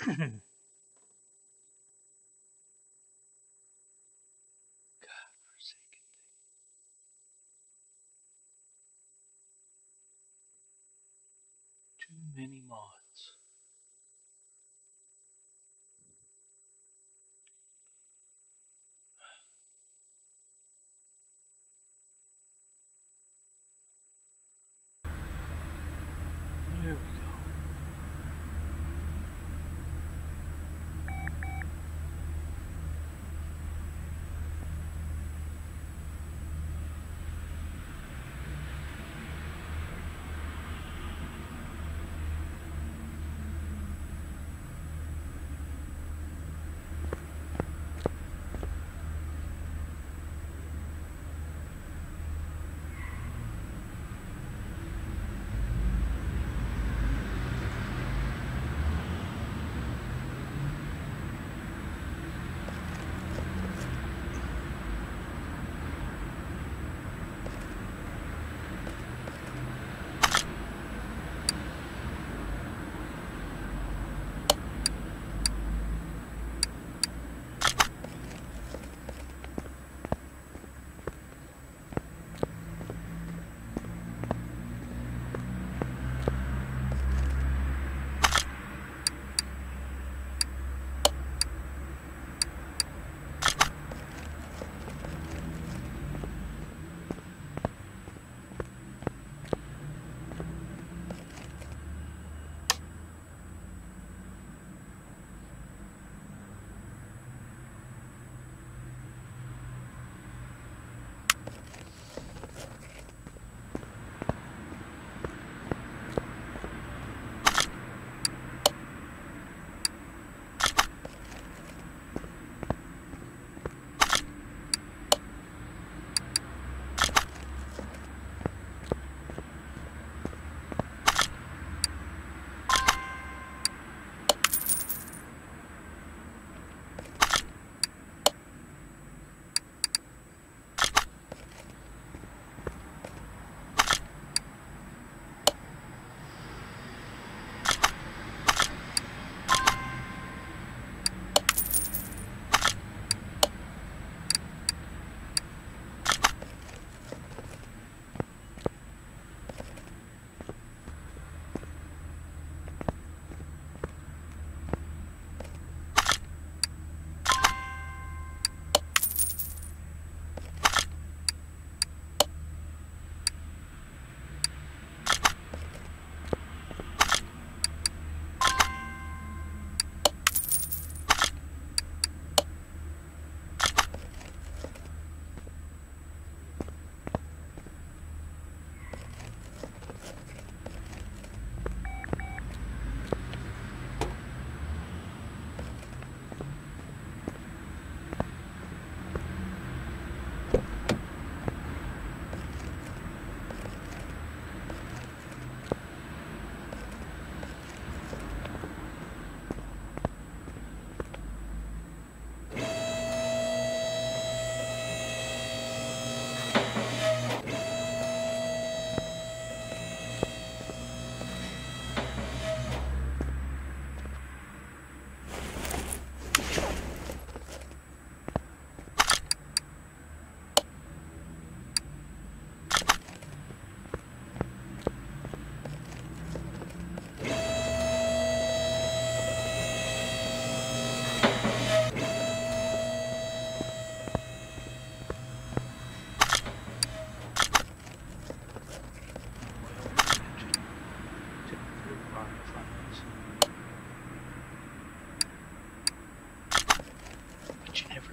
Too many mods. There we go.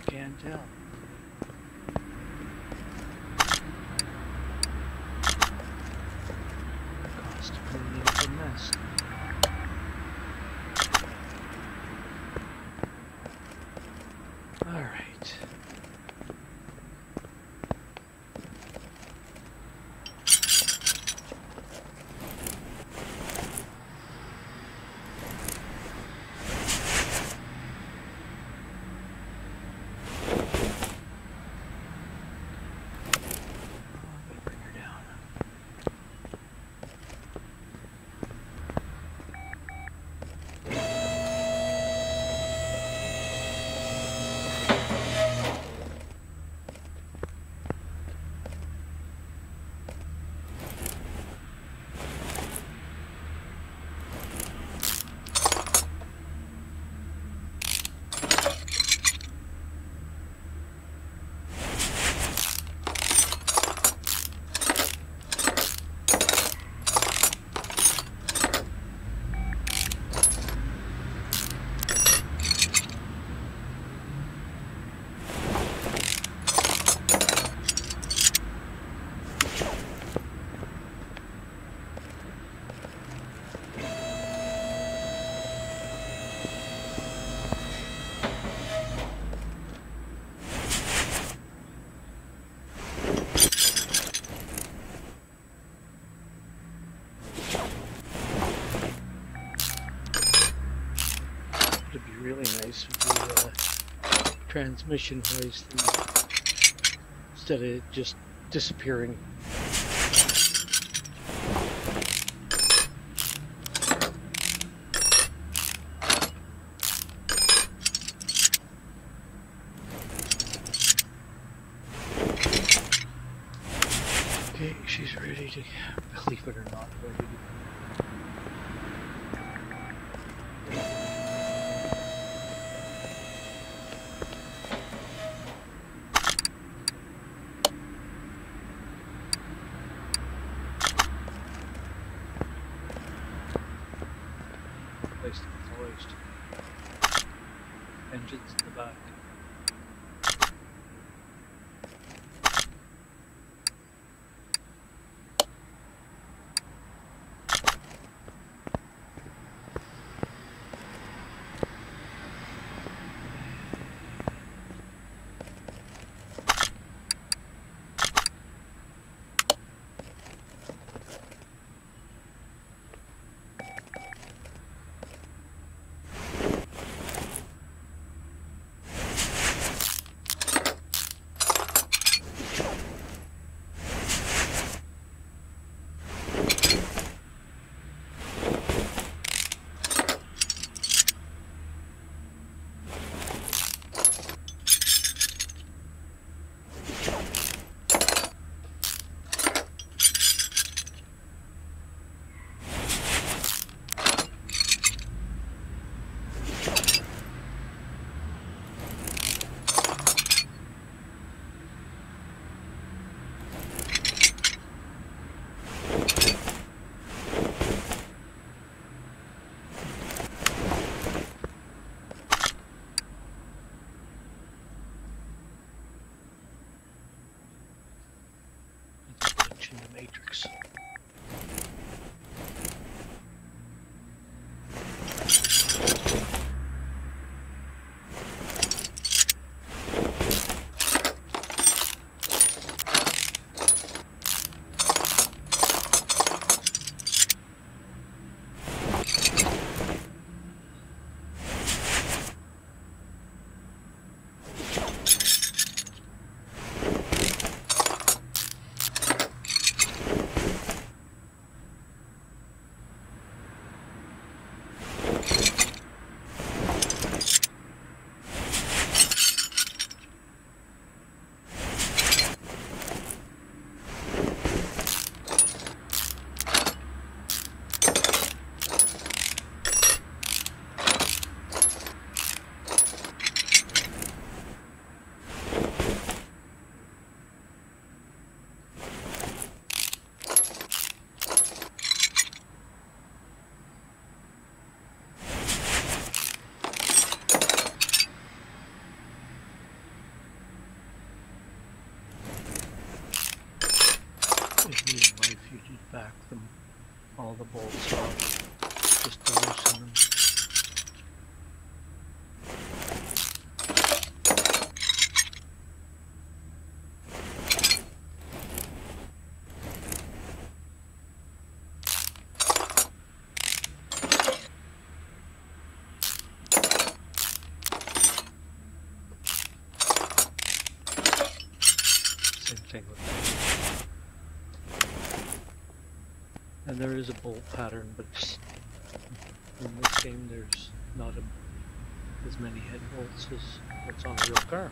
Can tell. Cost per little mess. All right. transmission hoist instead of just disappearing. Okay, she's ready to, believe it or not, ready to. Place to be hoist. Engines in the back. In the Matrix. If you need a knife, you just back them, all the bolts off, just to loosen them. Same thing with that. And there is a bolt pattern, but in this game there's not as many head bolts as what's on a real car.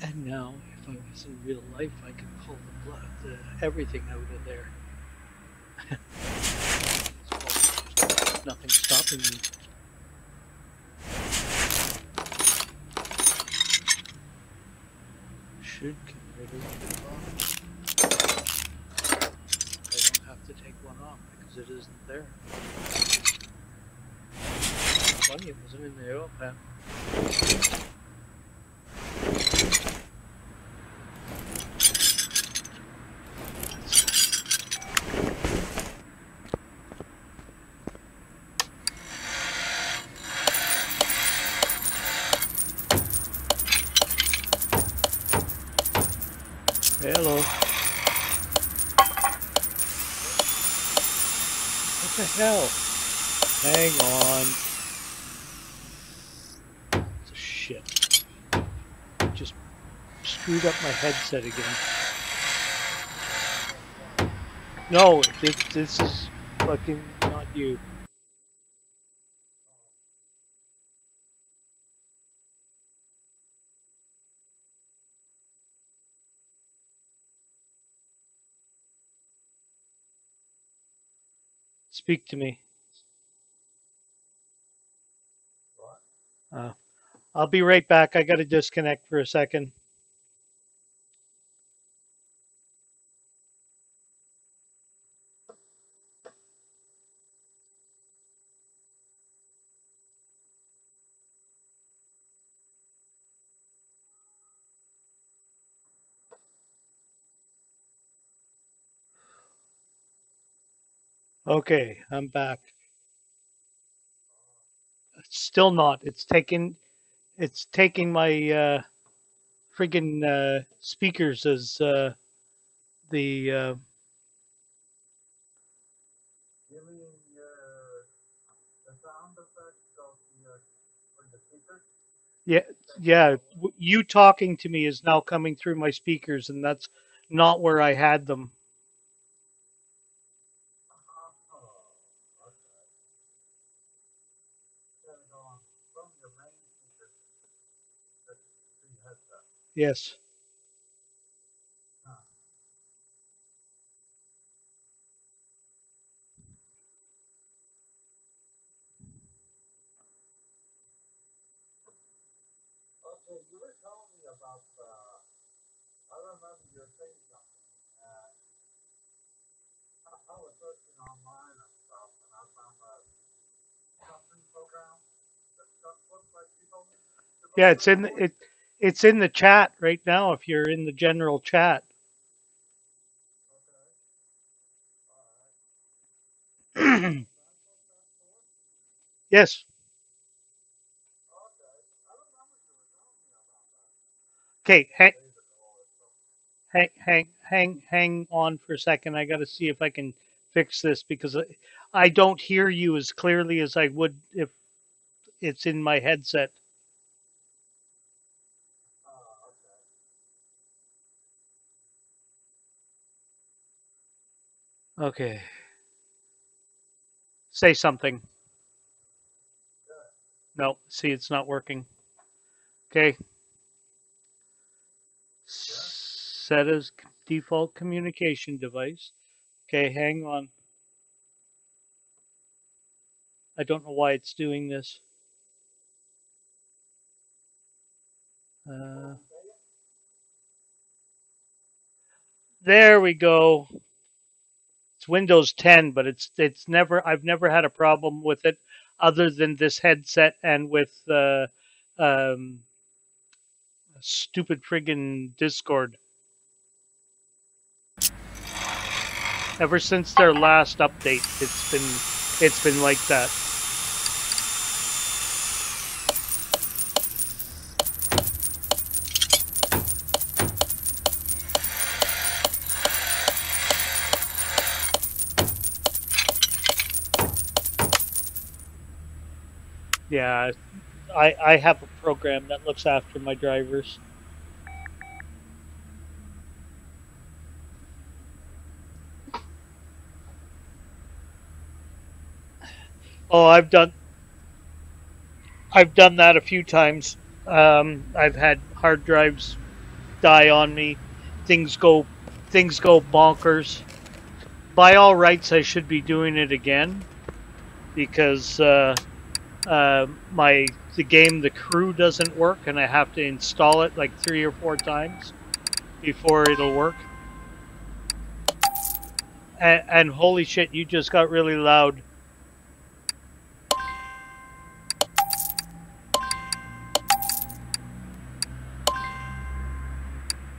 And now, if I was in real life, I could pull everything out of there. There's nothing stopping me. Should get rid of the box. I don't have to take one off because it isn't there. Funny, it wasn't in the oil pan. hell? Hang on. It's a shit. Just screwed up my headset again. No, this is fucking not you. Speak to me. Uh, I'll be right back. I got to disconnect for a second. Okay, I'm back. Still not. It's taking my friggin' speakers as the yeah, yeah. You talking to me is now coming through my speakers, and that's not where I had them. Yes. Yeah, it's in the chat right now if you're in the general chat. Yes. Okay, hang on for a second. I got to see if I can fix this because I don't hear you as clearly as I would if it's in my headset. Okay. Say something. No, see, it's not working. Okay. Set as default communication device. Okay, hang on. I don't know why it's doing this. Uh, there we go. It's Windows 10, but it's never I've never had a problem with it other than this headset and with um, stupid friggin' Discord. Ever since their last update, it's been like that. Yeah, I have a program that looks after my drivers. Oh, I've done that a few times. I've had hard drives die on me. Things go things go bonkers. By all rights, I should be doing it again because my the game The Crew doesn't work, and I have to install it like 3 or 4 times before it'll work. And holy shit, you just got really loud.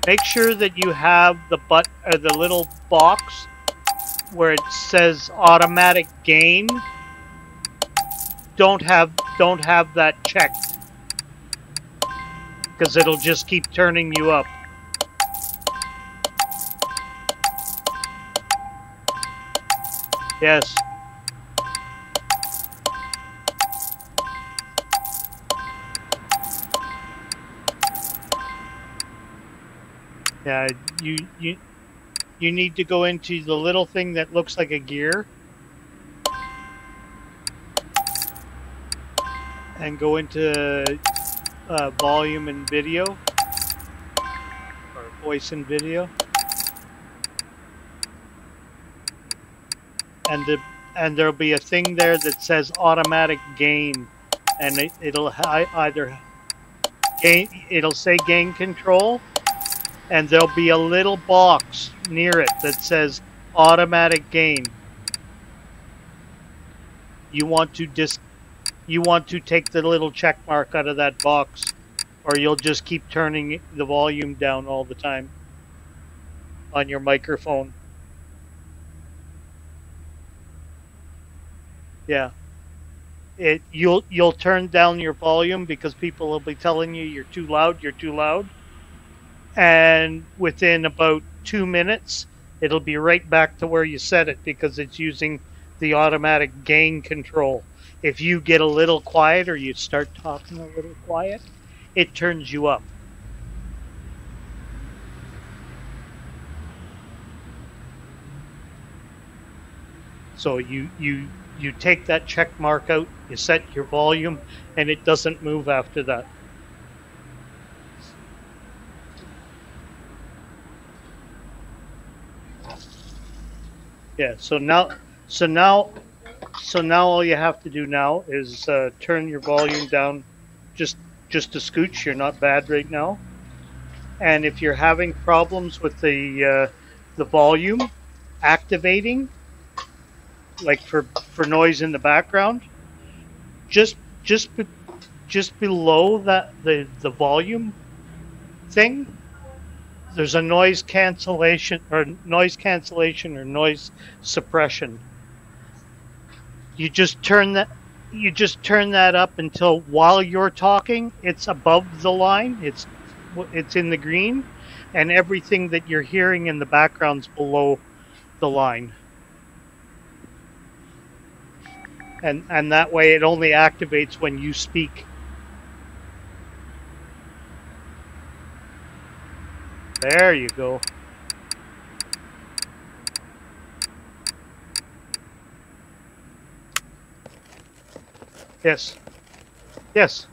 Make sure that you have the little box where it says automatic gain. Don't have that checked because it'll just keep turning you up. Yes. Yeah, you need to go into the little thing that looks like a gear and go into volume and video or voice and video, and there'll be a thing there that says automatic gain, and it'll either gain, it'll say gain control, and there'll be a little box near it that says automatic gain. You want to you want to take the little check mark out of that box, or you'll just keep turning the volume down all the time on your microphone. Yeah. You'll turn down your volume because people will be telling you you're too loud, and within about 2 minutes it'll be right back to where you set it because it's using the automatic gain control. If you get a little quiet or you start talking a little quiet, it turns you up. So you take that check mark out, you set your volume, and it doesn't move after that. Yeah. So now all you have to do now is turn your volume down just just a scooch. You're not bad right now. And if you're having problems with the volume activating, like for noise in the background, just just just below that the volume thing, there's a noise suppression. You just turn that you just turn that up until while you're talking, it's above the line. It's in the green, and everything that you're hearing in the background's below the line. And that way it only activates when you speak. There you go. Yes. Yes.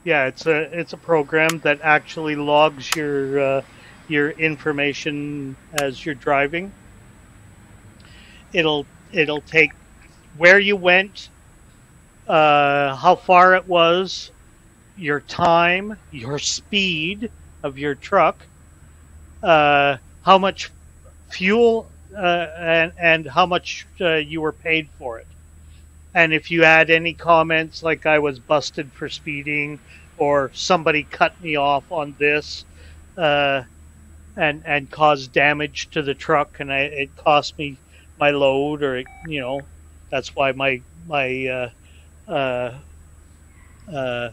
Yeah, it's a program that actually logs your information as you're driving. It'll take where you went, how far it was, your time, your speed of your truck, how much fuel, and how much you were paid for it. And if you add any comments like I was busted for speeding or somebody cut me off on this, uh, and caused damage to the truck, and it cost me my load, or that's why my uh, uh,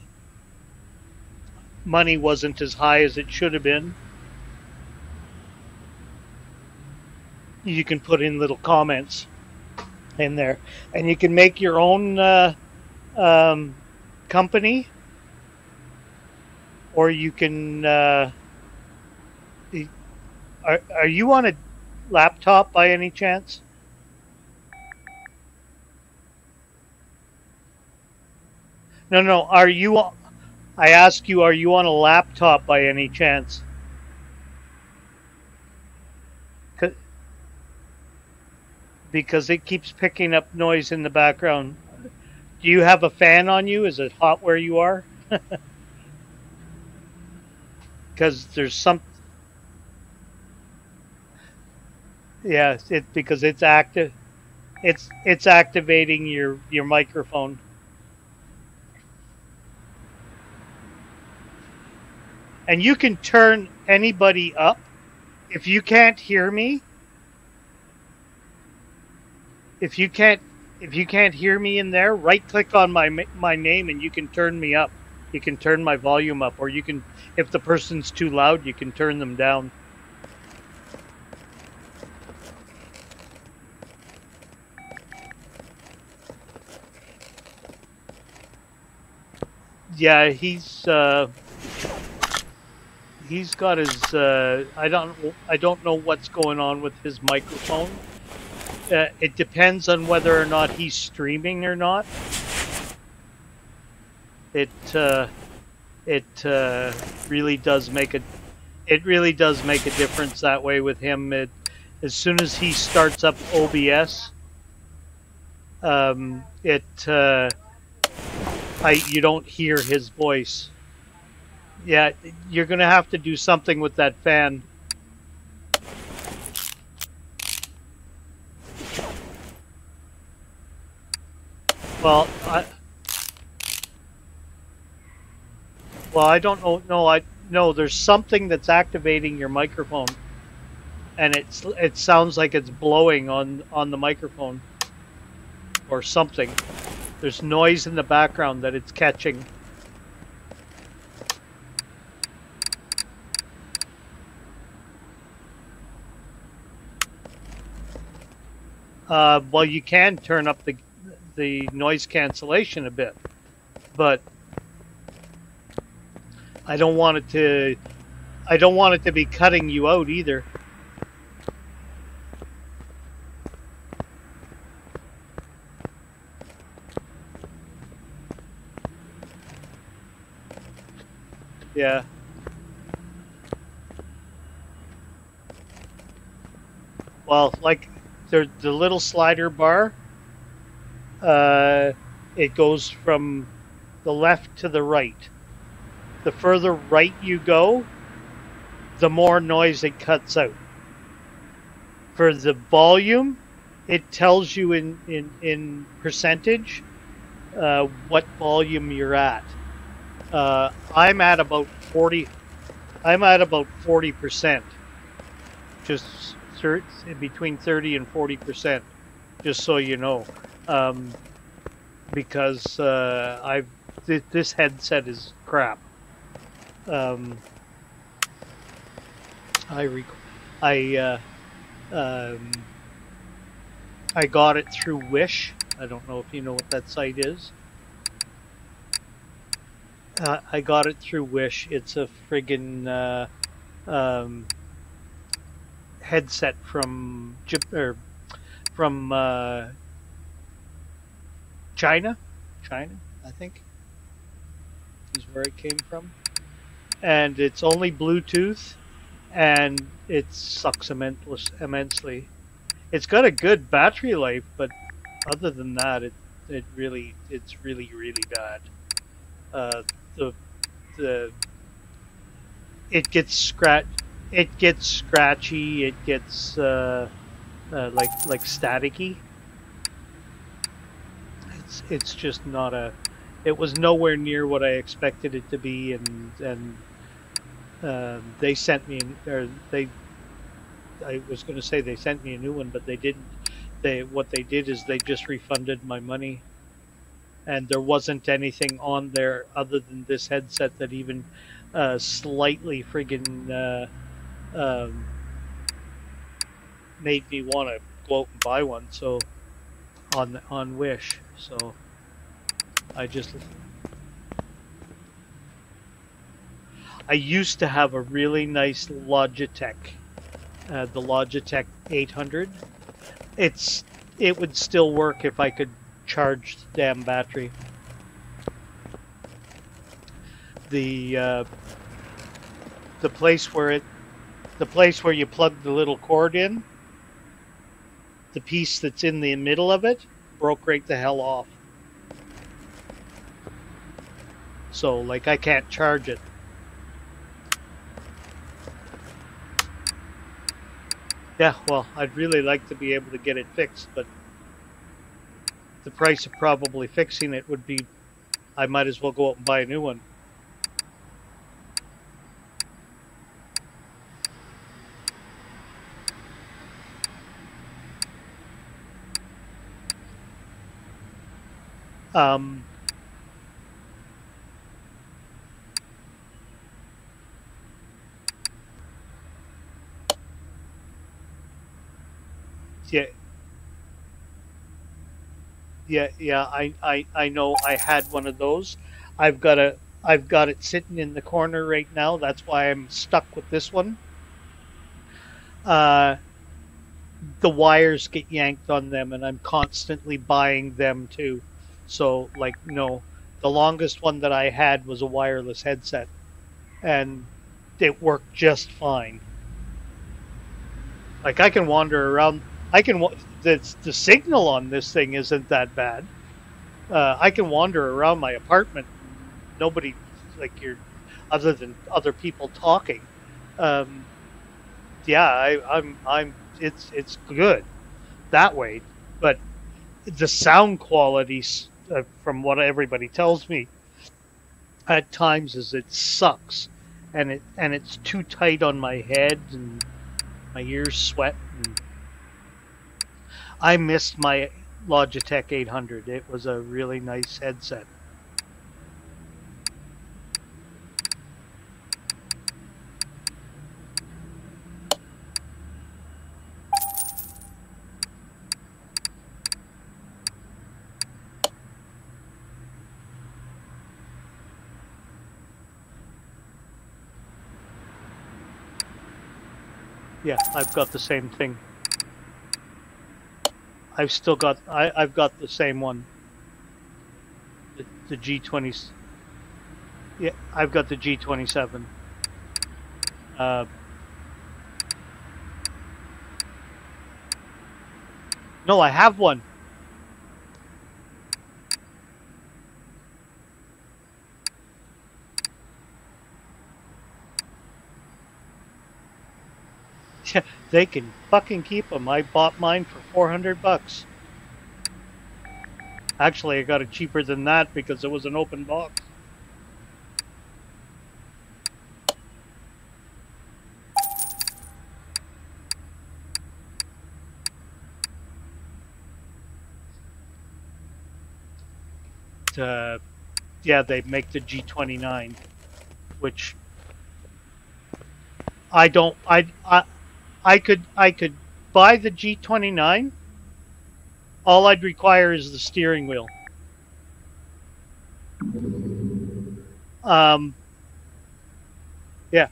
money wasn't as high as it should have been. You can put in little comments in there, and you can make your own um, company, or you can. Are you on a laptop by any chance? No, no. Are you? I ask you, are you on a laptop by any chance? 'Cause- Because it keeps picking up noise in the background. Do you have a fan on you? Is it hot where you are? Because there's some. Yeah, because it's active. It's activating your microphone. And you can turn anybody up. If you can't hear me, if you can't if you can't hear me in there, right click on my name and you can turn me up. You can turn my volume up, or you can, if the person's too loud, you can turn them down. Yeah, he's got his. I don't know what's going on with his microphone. It depends on whether or not he's streaming or not. It really does make a. It really does make a difference that way with him. As soon as he starts up OBS, you don't hear his voice. Yeah, you're gonna have to do something with that fan. Well, I don't know. No, there's something that's activating your microphone, and it sounds like it's blowing on the microphone or something. There's noise in the background that it's catching. Well, you can turn up the noise cancellation a bit, but I don't want it to be cutting you out either. Yeah. Well, like the little slider bar, it goes from the left to the right. The further right you go, the more noise it cuts out. For the volume, it tells you in percentage what volume you're at. I'm at about 40. I'm at about 40%. Just between 30 and 40%. Just so you know, because this headset is crap. I got it through Wish. I don't know if you know what that site is. I got it through Wish. It's a friggin' headset from China, I think, is where it came from, and it's only Bluetooth, and it sucks immensely. It's got a good battery life, but other than that, it's really bad. It gets scratchy. It gets like staticky. It's just not a. It was nowhere near what I expected it to be, and they sent me, or they. I was going to say they sent me a new one, but they didn't. What they did is they just refunded my money, and there wasn't anything on there other than this headset that even slightly friggin' made me want to go out and buy one. So on Wish, so I used to have a really nice Logitech, the Logitech 800. It would still work if I could charge the damn battery. The place where you plug the little cord in, the piece that's in the middle of it broke right the hell off. So like I can't charge it. Yeah, well, I'd really like to be able to get it fixed, but the price of probably fixing it would be, I might as well go out and buy a new one. Yeah, I know. I had one of those. I've got I've got it sitting in the corner right now. That's why I'm stuck with this one. Uh, the wires get yanked on them, and I'm constantly buying them too. So, like, no, the longest one that I had was a wireless headset, and it worked just fine. Like, I can wander around. I can. The signal on this thing isn't that bad. I can wander around my apartment. Nobody, like, you're, other than other people talking. Um, yeah, it's good that way, but the sound quality, from what everybody tells me, at times is it sucks, and it's too tight on my head, and my ears sweat. And I missed my Logitech 800. It was a really nice headset. Yeah, I've got the same thing. I've got the same one. The G20. Yeah, I've got the G27. Uh, no, I have one. They can fucking keep them. I bought mine for $400. Actually, I got it cheaper than that because it was an open box. Yeah, they make the G29, which I don't. I could buy the G29. All I'd require is the steering wheel. Yeah.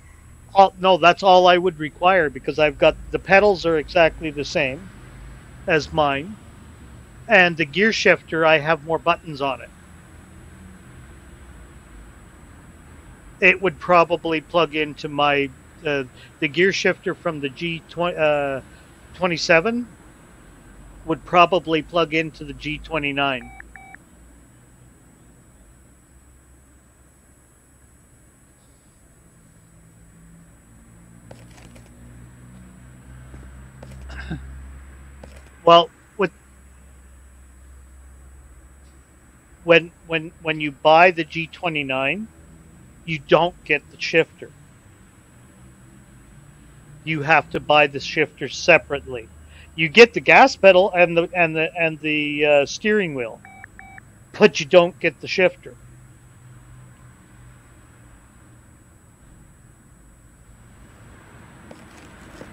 No, that's all I would require because I've got the pedals are exactly the same as mine, and the gear shifter I have more buttons on it. It would probably plug into my the gear shifter from the G27 would probably plug into the G29. Well, with when you buy the G29, you don't get the shifter. You have to buy the shifter separately. You get the gas pedal and the steering wheel, but you don't get the shifter.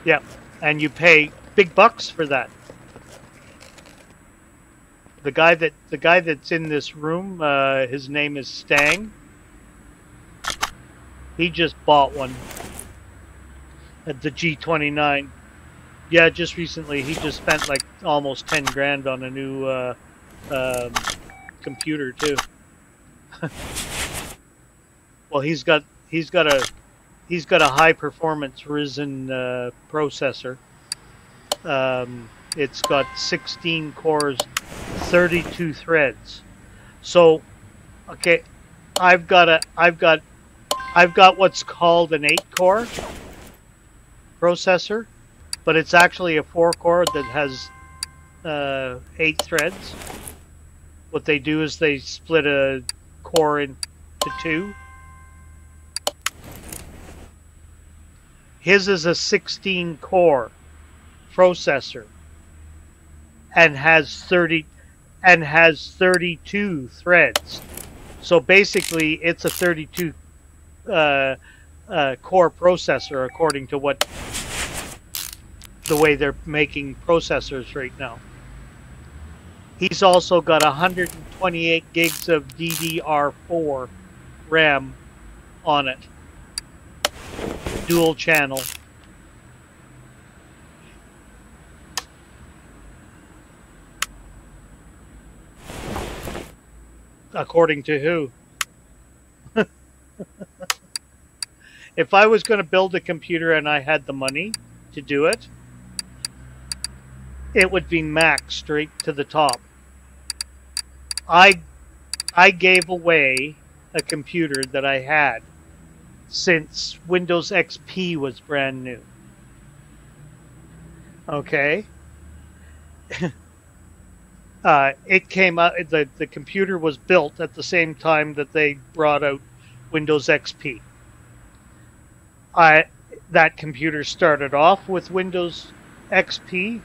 Yeah, and you pay big bucks for that. The guy that's in this room, his name is Stang. He just bought one at the G29. Yeah, just recently. He just spent like almost 10 grand on a new computer too. Well, he's got a high performance Ryzen processor. It's got 16 cores, 32 threads. So, okay, I've got what's called an 8-core processor, but it's actually a 4-core that has 8 threads. What they do is they split a core into 2. His is a 16-core processor and has 32 threads. So basically, it's a 32 core processor, according to the way they're making processors right now. He's also got 128 gigs of DDR4 RAM on it, dual channel. According to who? If I was going to build a computer and I had the money to do it, it would be Mac straight to the top. I gave away a computer that I had since Windows XP was brand new. Okay. It came out, the computer was built at the same time that they brought out Windows XP. That computer started off with Windows XP,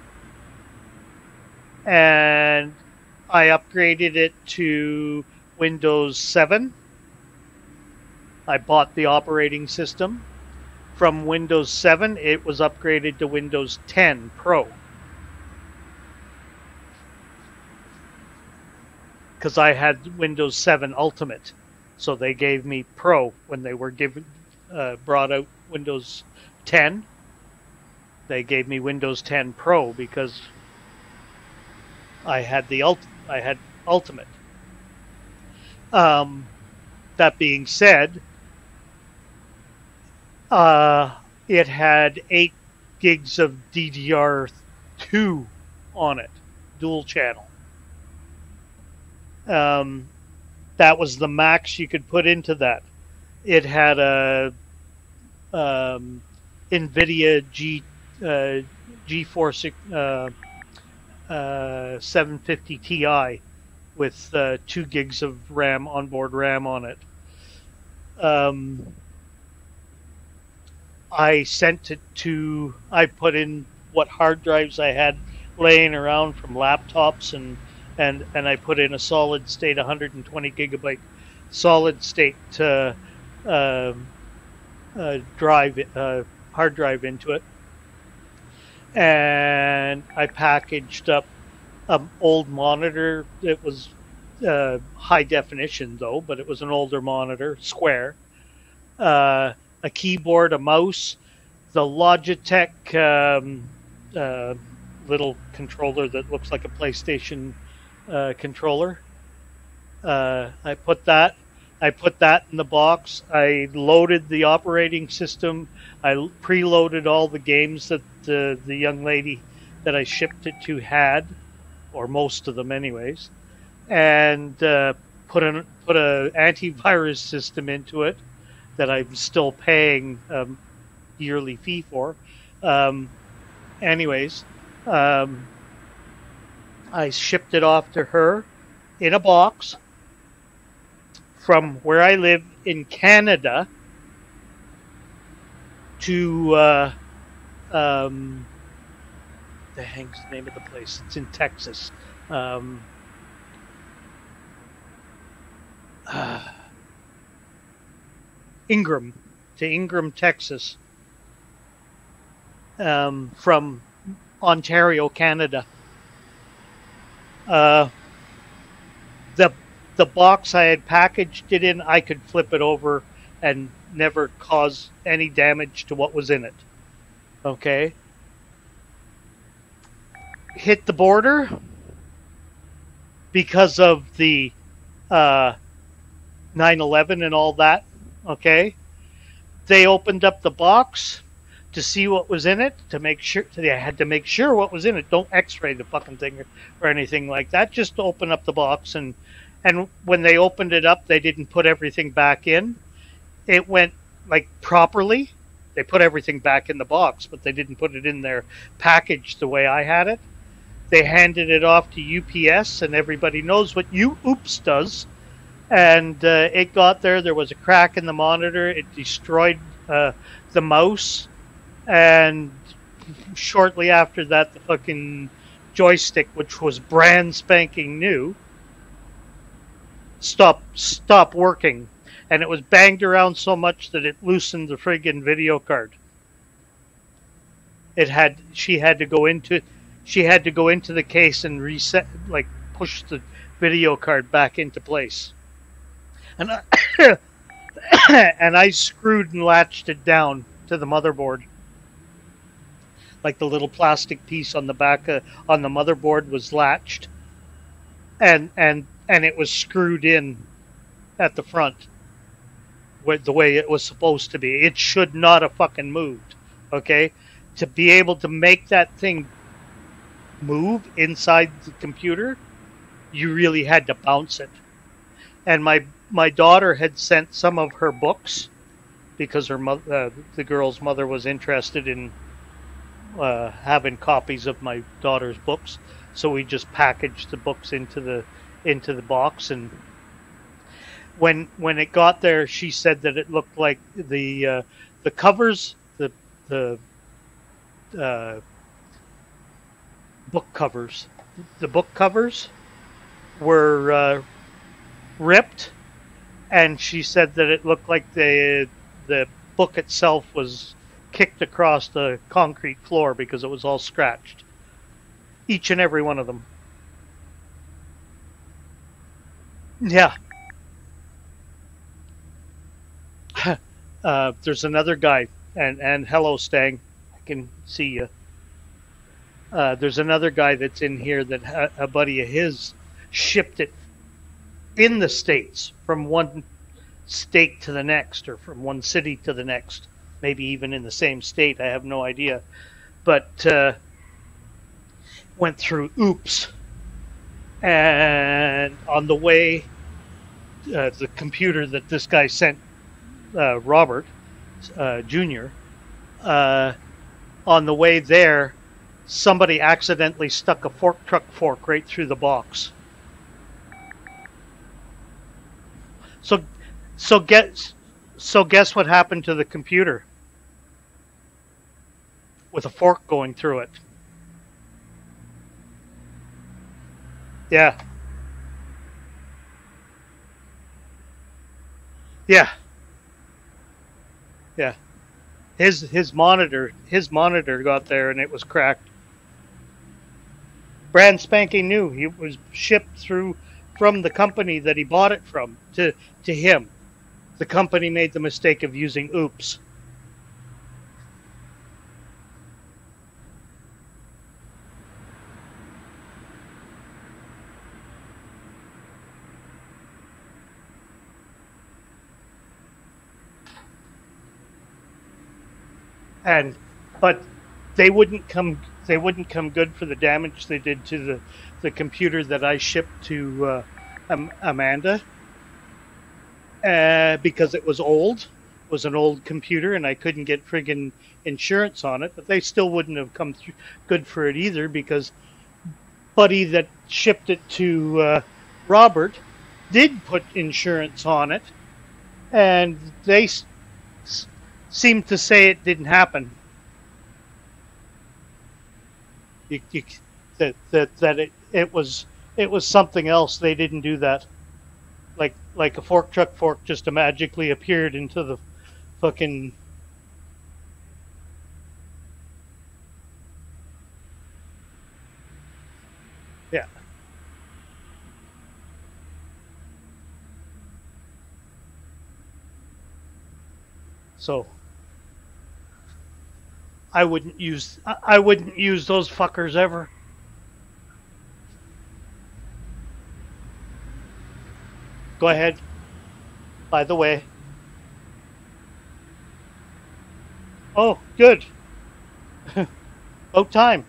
and I upgraded it to Windows 7. I bought the operating system. From Windows 7, it was upgraded to Windows 10 Pro. Because I had Windows 7 Ultimate. So they gave me Pro when they were brought out Windows 10. They gave me Windows 10 Pro because I had Ultimate. That being said, it had 8 gigs of DDR2 on it, dual channel. That was the max you could put into that. It had a NVIDIA GeForce 750 Ti with 2 gigs of RAM, onboard RAM on it. I put in what hard drives I had laying around from laptops, and I put in a solid state 120 gigabyte solid state hard drive into it, and I packaged up an old monitor. It was high definition though, but it was an older monitor, square. A keyboard, a mouse, the Logitech little controller that looks like a PlayStation controller. I put that in the box. I loaded the operating system. I preloaded all the games that the young lady that I shipped it to had, or most of them anyways, and put a antivirus system into it that I'm still paying yearly fee for. I shipped it off to her in a box from where I live in Canada to the hell's the name of the place? It's in Texas. Ingram, Texas, from Ontario, Canada. The box I had packaged it in, I could flip it over and never cause any damage to what was in it. Okay. Hit the border because of the 9/11 and all that. Okay. They opened up the box to see what was in it, to make sure. They had to make sure what was in it. Don't x-ray the fucking thing or anything like that. Just open up the box, and when they opened it up, they didn't put everything back in. It went like properly. They put everything back in the box, but they didn't put it in their package the way I had it. They handed it off to UPS, and everybody knows what UPS does. And it got there. There was a crack in the monitor. It destroyed the mouse. And shortly after that, the fucking joystick, which was brand spanking new, stopped working. And it was banged around so much that it loosened the friggin' video card. She had to go into the case and reset, push the video card back into place. And and I screwed and latched it down to the motherboard. Like the little plastic piece on the back on the motherboard was latched, and it was screwed in at the front with the way it was supposed to be. It should not have fucking moved. Okay, to be able to make that thing move inside the computer, you really had to bounce it. And my daughter had sent some of her books because her mother, the girl's mother, was interested in having copies of my daughter's books. So we just packaged the books into the box, and when it got there, she said that it looked like the covers, the uh, book covers, the book covers were ripped, and she said that it looked like the book itself was kicked across the concrete floor because it was all scratched. Each and every one of them. Yeah. There's another guy, and hello, Stang. I can see you. There's another guy that's in here that a buddy of his shipped it in the States from one state to the next, or from one city to the next, maybe even in the same state. I have no idea. But went through Oops. And on the way, the computer that this guy sent Robert Jr., on the way there, somebody accidentally stuck a fork truck fork right through the box. So, so guess what happened to the computer with a fork going through it? Yeah, yeah, yeah. His monitor got there and it was cracked. Brand spanking new. He was shipped through from the company that he bought it from to him. The company made the mistake of using Oops. And but they wouldn't come good for the damage they did to the computer that I shipped to Amanda, because it was old. It was an old computer, and I couldn't get friggin' insurance on it. But they still wouldn't have come through good for it either, because buddy that shipped it to Robert did put insurance on it, and they seemed to say it didn't happen. You, it was something else. They didn't do that. Like a fork truck fork just magically appeared into the fucking. Yeah. So I wouldn't use those fuckers ever. Go ahead. By the way. Oh, good. About time.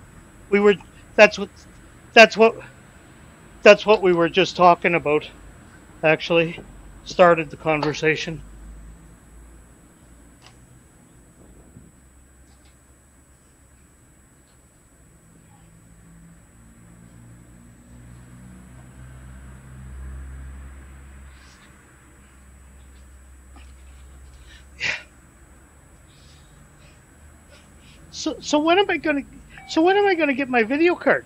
We were. That's what. That's what. That's what we were just talking about. Actually, started the conversation. So when am I gonna? So when am I gonna get my video card?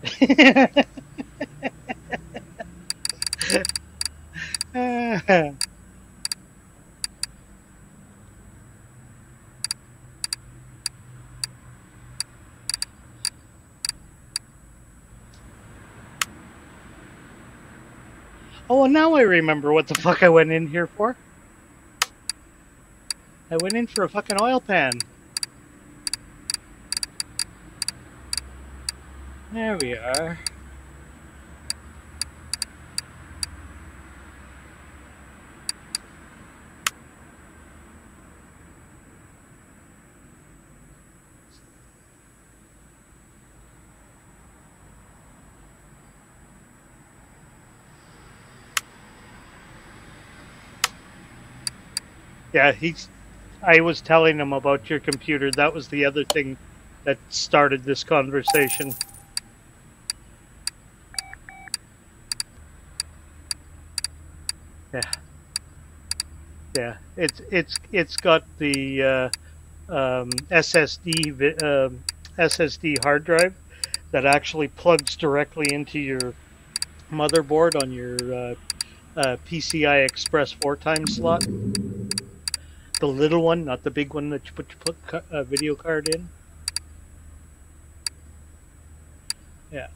Oh, now I remember what the fuck I went in here for. I went in for a fucking oil pan. There we are. Yeah, I was telling him about your computer. That was the other thing that started this conversation. Yeah, yeah. It's got the SSD hard drive that actually plugs directly into your motherboard on your PCI Express 4 times slot. The little one, not the big one that you put a video card in. Yeah.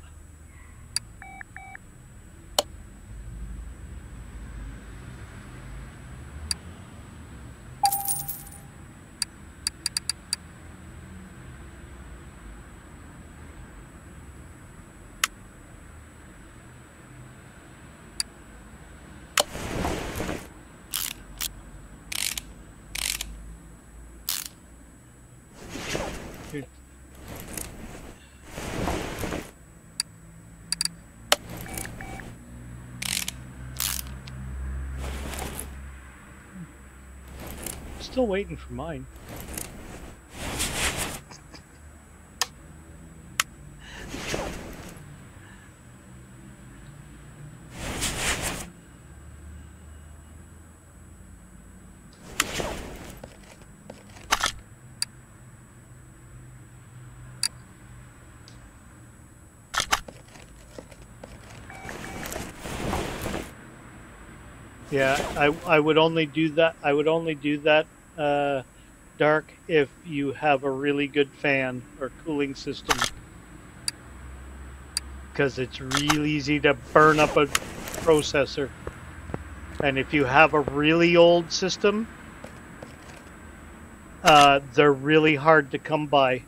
Still waiting for mine. Yeah, I would only do that. I would only do that, Dark, if you have a really good fan or cooling system, because it's real easy to burn up a processor. And if you have a really old system, they're really hard to come by.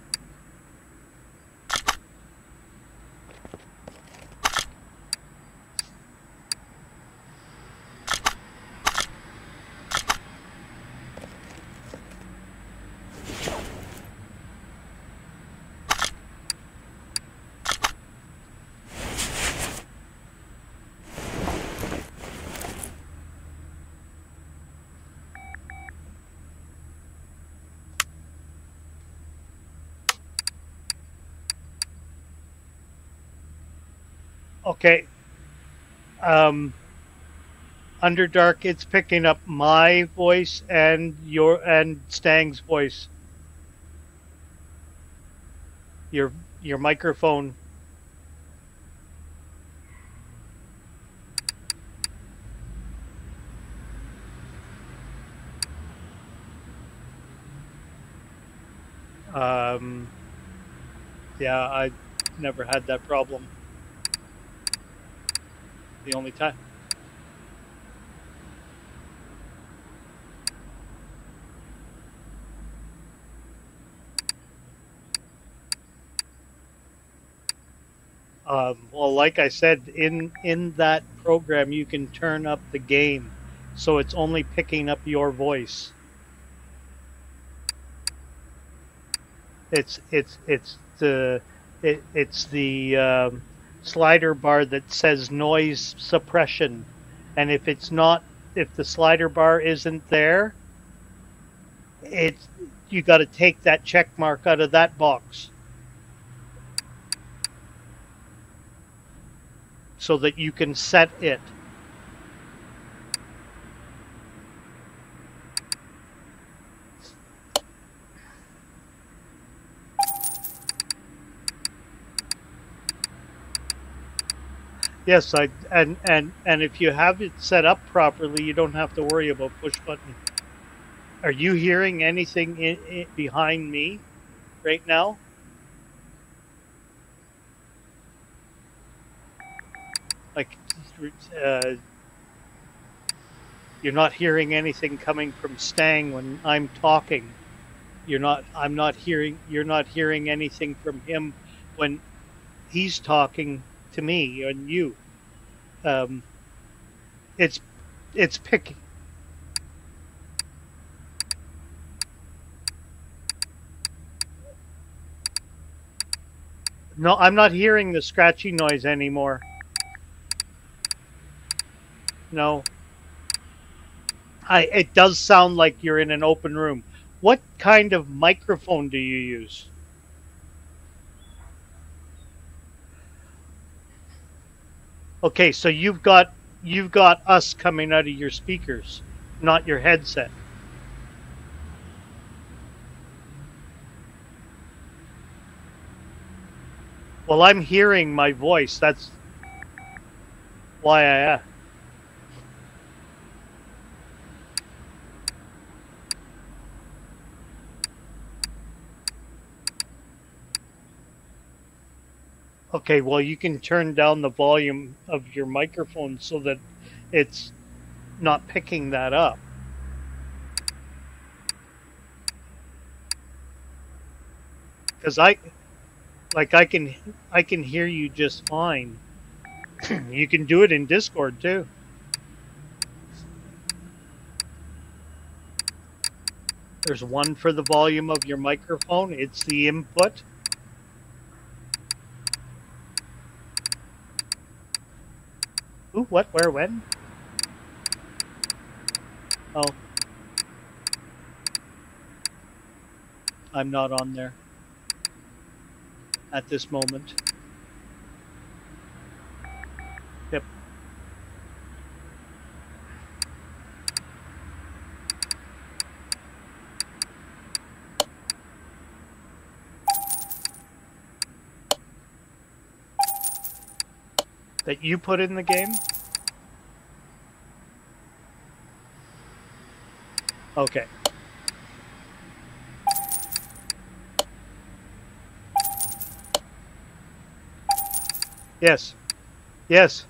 Okay. Um, Underdark, it's picking up my voice and Stang's voice. Your your microphone. Um, yeah, I never had that problem. The only time. Well, like I said, in that program, you can turn up the gain, so it's only picking up your voice. It's the slider bar that says noise suppression, and if the slider bar isn't there, it's you got to take that check mark out of that box so that you can set it. Yes, and if you have it set up properly, you don't have to worry about push button. Are you hearing anything behind me right now? Like, uh, You're not hearing anything coming from Stang when I'm talking. You're not hearing anything from him when he's talking to me and you. Um, it's it's picky. No, I'm not hearing the scratchy noise anymore. No. It does sound like you're in an open room. What kind of microphone do you use? Okay, so you've got us coming out of your speakers, not your headset. Well, I'm hearing my voice. That's why I asked. Okay, well, you can turn down the volume of your microphone so that it's not picking that up. Because I can hear you just fine. You can do it in Discord too. There's one for the volume of your microphone. It's the input. Ooh, what, where, when? Oh, I'm not on there at this moment. Yep. That you put in the game? Okay. Yes. Yes.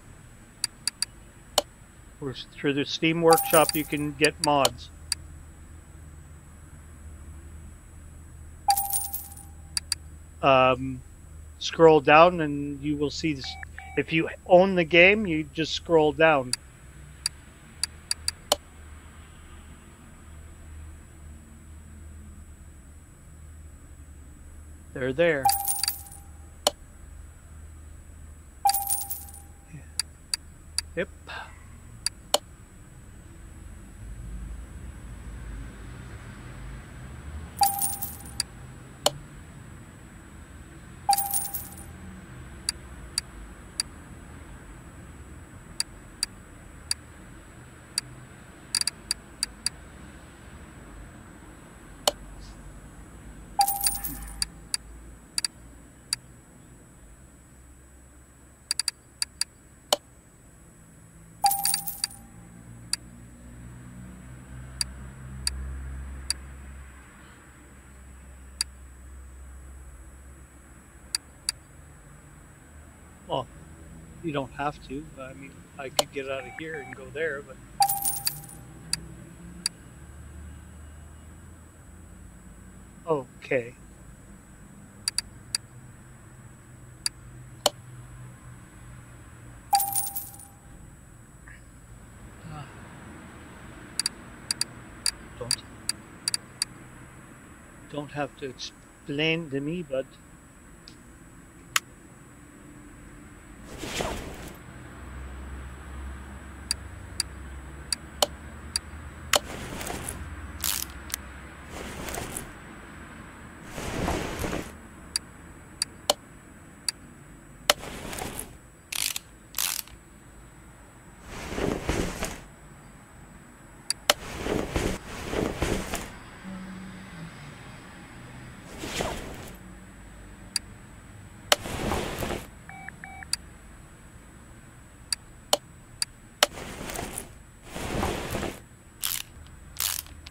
Through the Steam Workshop, you can get mods. Scroll down and you will see this. If you own the game, you just scroll down. They're there. Yep. Well, you don't have to. I mean, I could get out of here and go there, but... Okay. Don't don't have to explain to me, bud.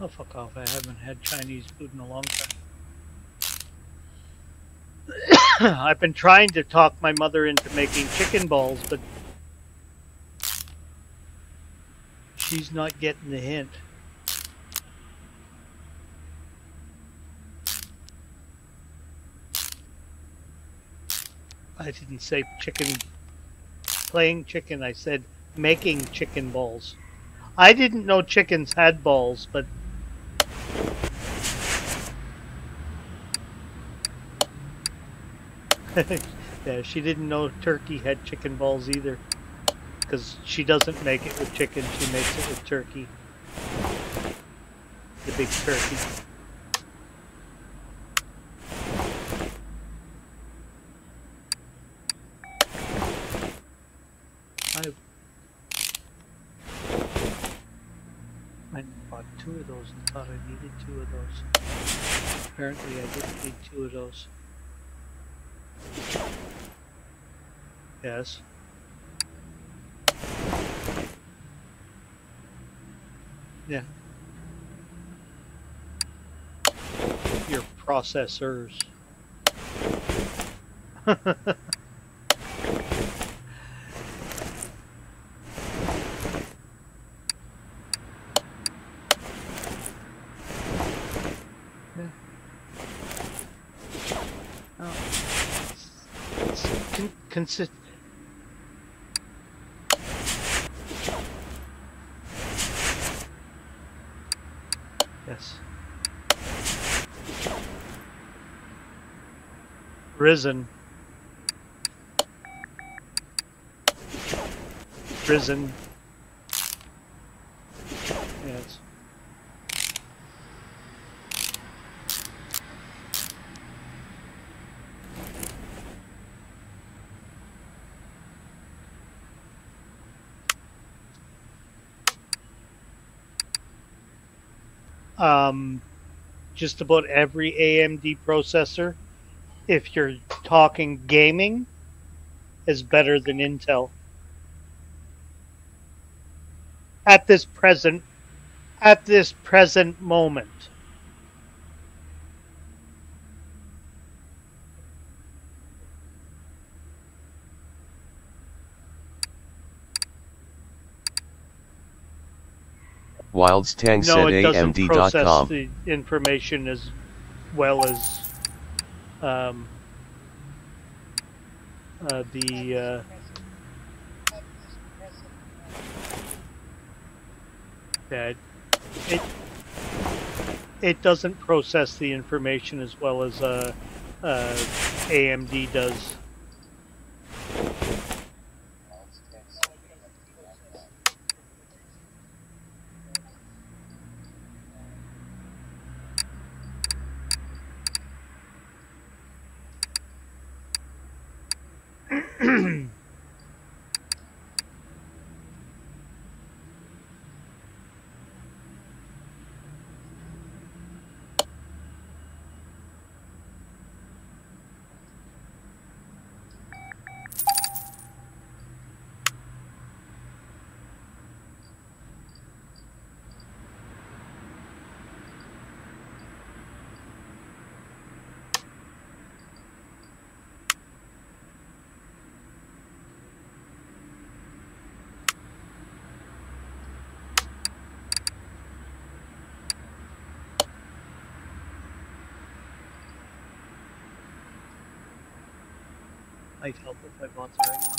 Oh, fuck off. I haven't had Chinese food in a long time. I've been trying to talk my mother into making chicken balls, but She's not getting the hint. I didn't say chicken, playing chicken. I said making chicken balls. I didn't know chickens had balls, but yeah, she didn't know turkey had chicken balls either. Because she doesn't make it with chicken, she makes it with turkey. The big turkey. I bought 2 of those and thought I needed 2 of those. Apparently I didn't need 2 of those. Yes. Yeah. Your processors. Consist. Yes. Risen. Risen. Yes. Just about every AMD processor, if you're talking gaming, is better than Intel. At this present moment. Wilds Tang No, said it doesn't process AMD.com. the information as well as the that it doesn't process the information as well as AMD does. Might help if I bought the right ones.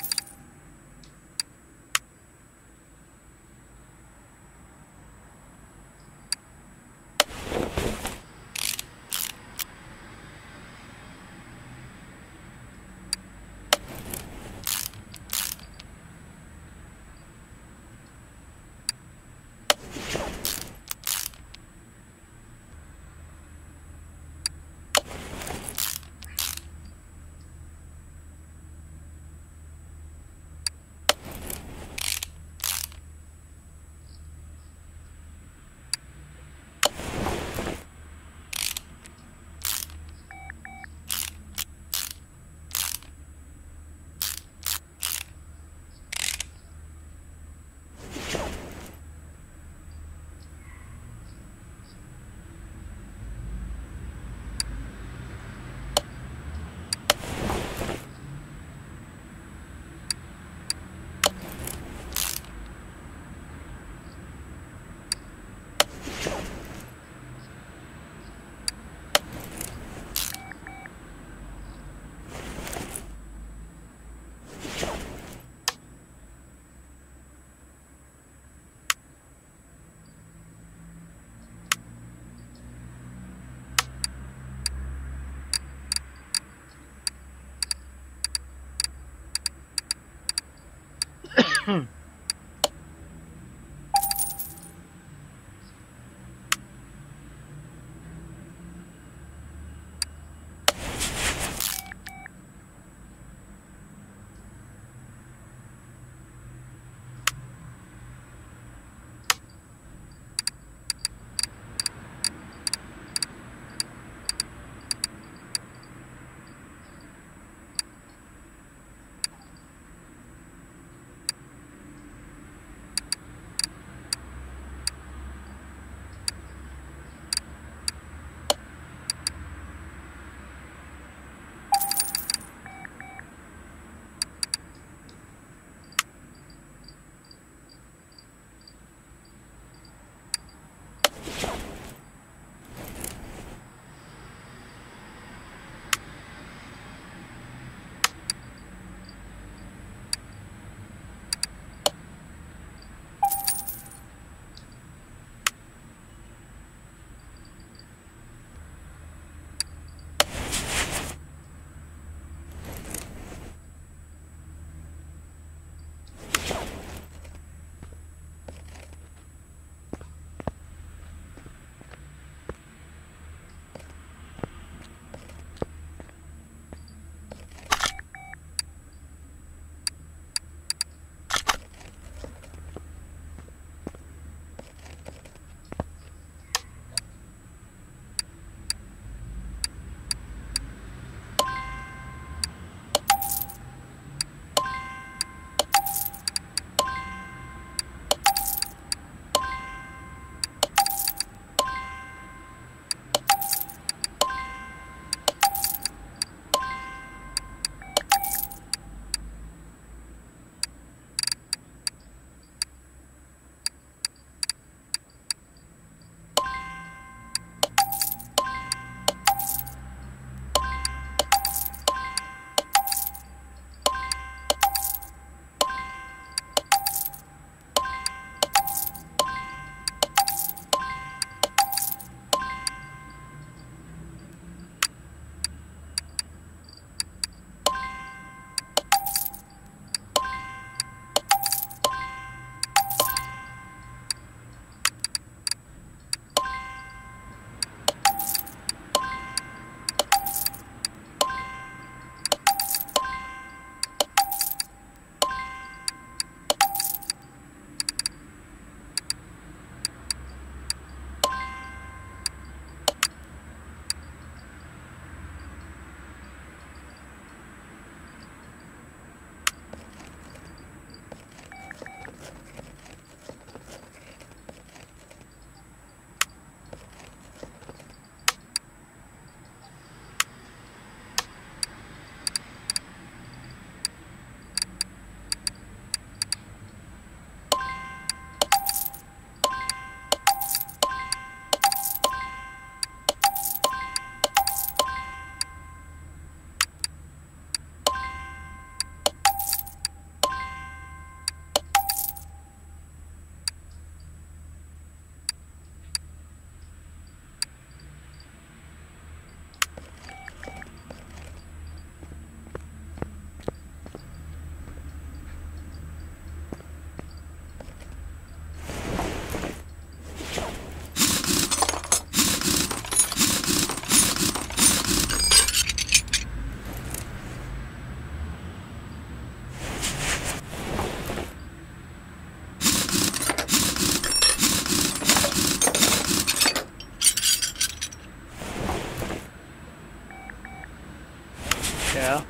Yeah.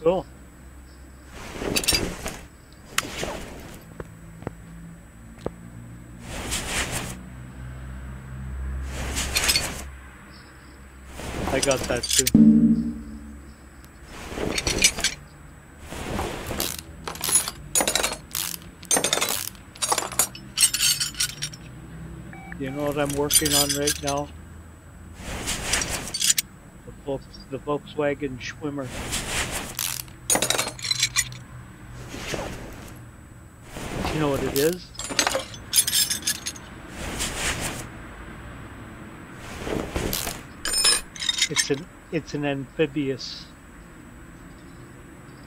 Cool. I got that too. You know what I'm working on right now? The Volkswagen Schwimmer. Do you know what it is? It's an amphibious.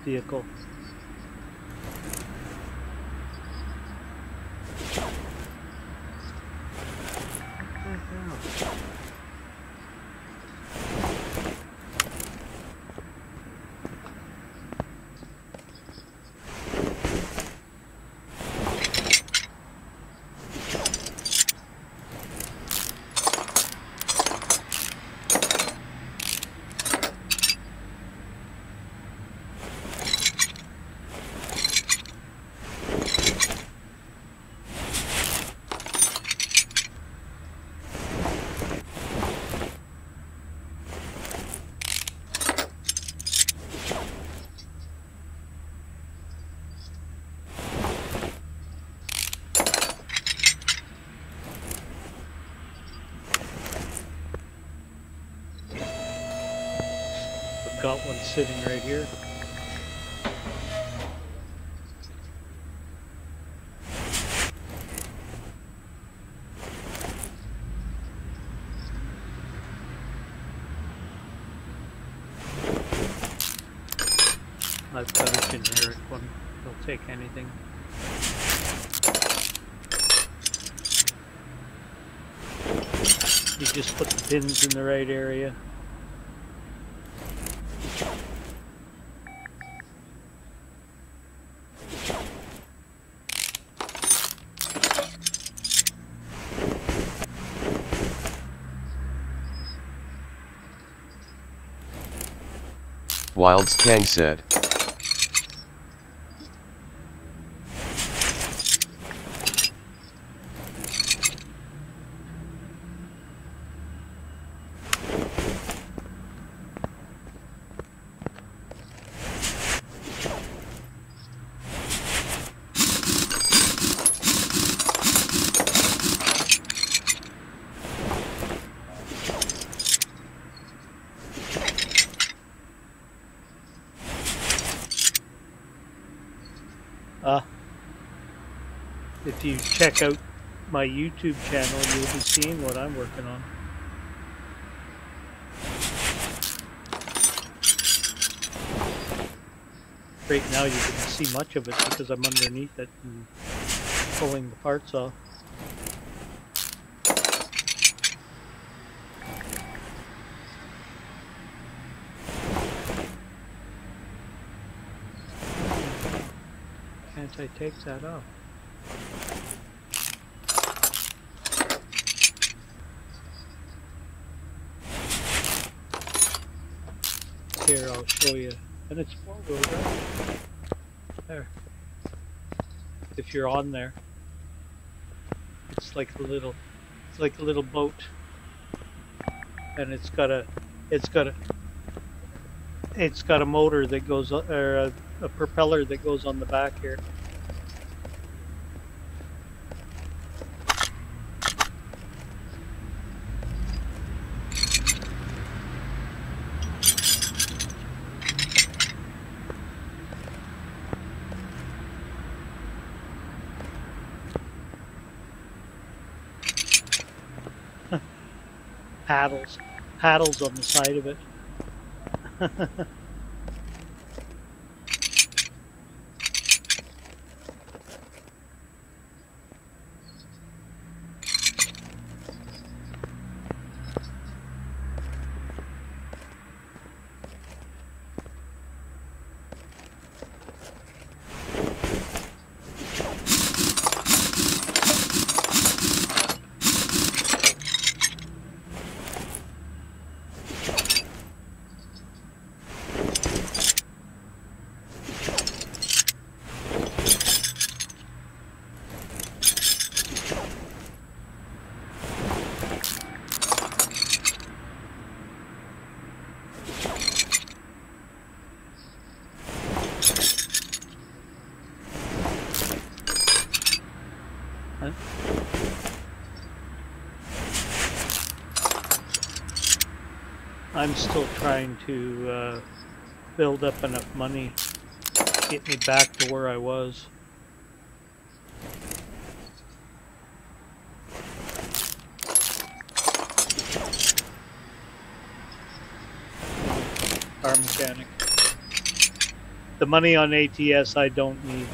vehicle. What the hell? I've got one sitting right here. I've got a generic one. They'll take anything. You just put the pins in the right area. Wilds Tang said. If you check out my YouTube channel, you'll be seeing what I'm working on. Right now you couldn't see much of it because I'm underneath it and pulling the parts off. Can't I take that off? Here, I'll show you. And it's four-wheel drive. There. If you're on there, it's like a little boat, and it's got a motor that goes or a propeller that goes on the back here. Paddles on the side of it. I'm still trying to build up enough money to get me back to where I was. Car mechanic. The money on ATS I don't need.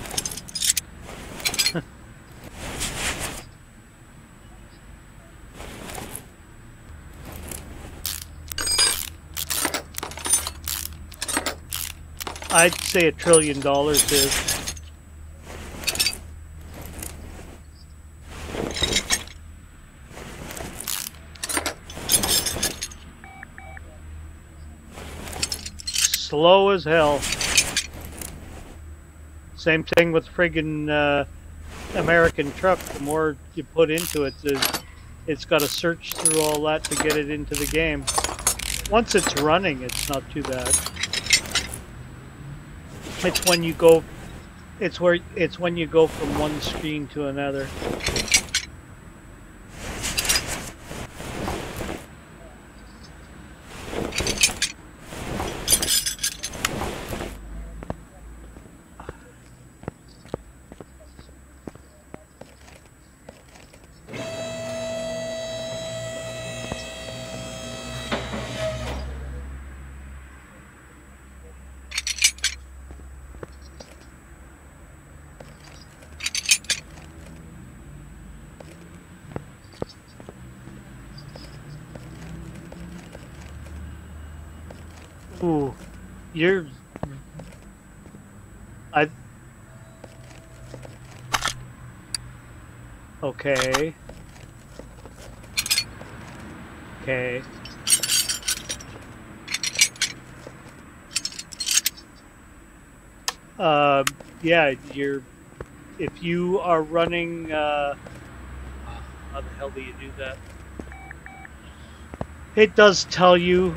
I'd say $1 trillion is. Slow as hell. Same thing with friggin' American truck. The more you put into it, it's got to search through all that to get it into the game. Once it's running, it's not too bad. It's when you go, it's when you go from one screen to another. Ooh, you're. I. Okay. Okay. Yeah, you're. If you are running, how the hell do you do that? It does tell you.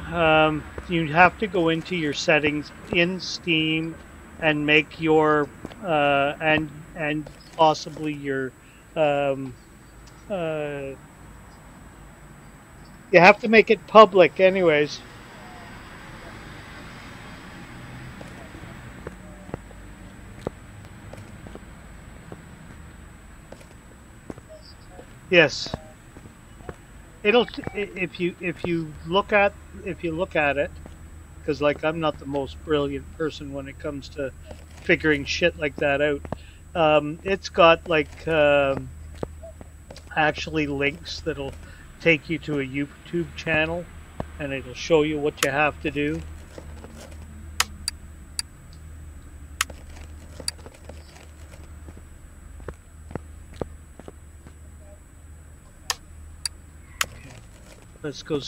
You have to go into your settings in Steam and make your and possibly your um, uh, you have to make it public anyways. Yes. If you look at it, because like I'm not the most brilliant person when it comes to figuring shit like that out. It's got like actually links that'll take you to a YouTube channel, and it'll show you what you have to do. Okay, let's go.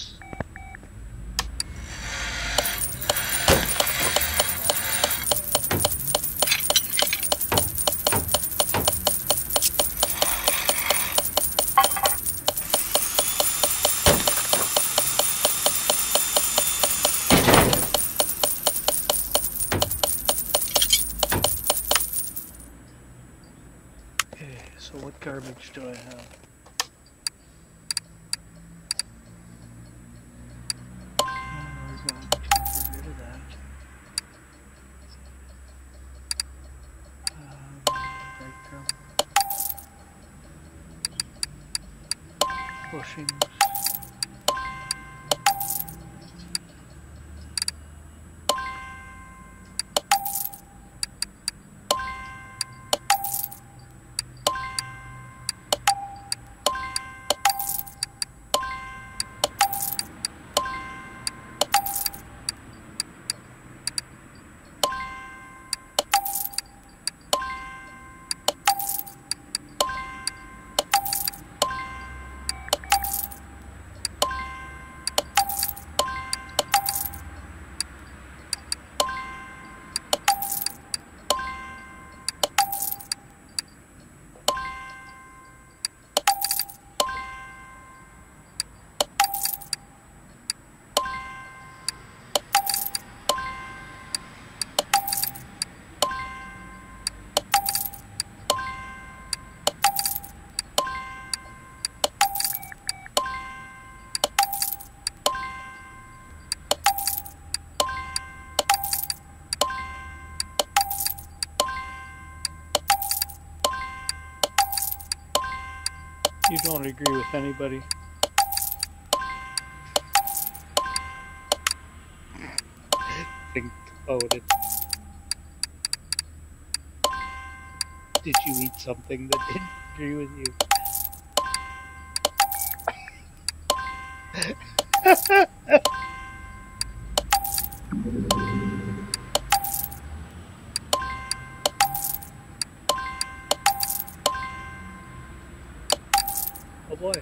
Okay, so what garbage do I have? We're going to get rid of that. Breadcrumb. Bushings. You don't agree with anybody. Think about it. did you eat something that didn't agree with you? Oh boy.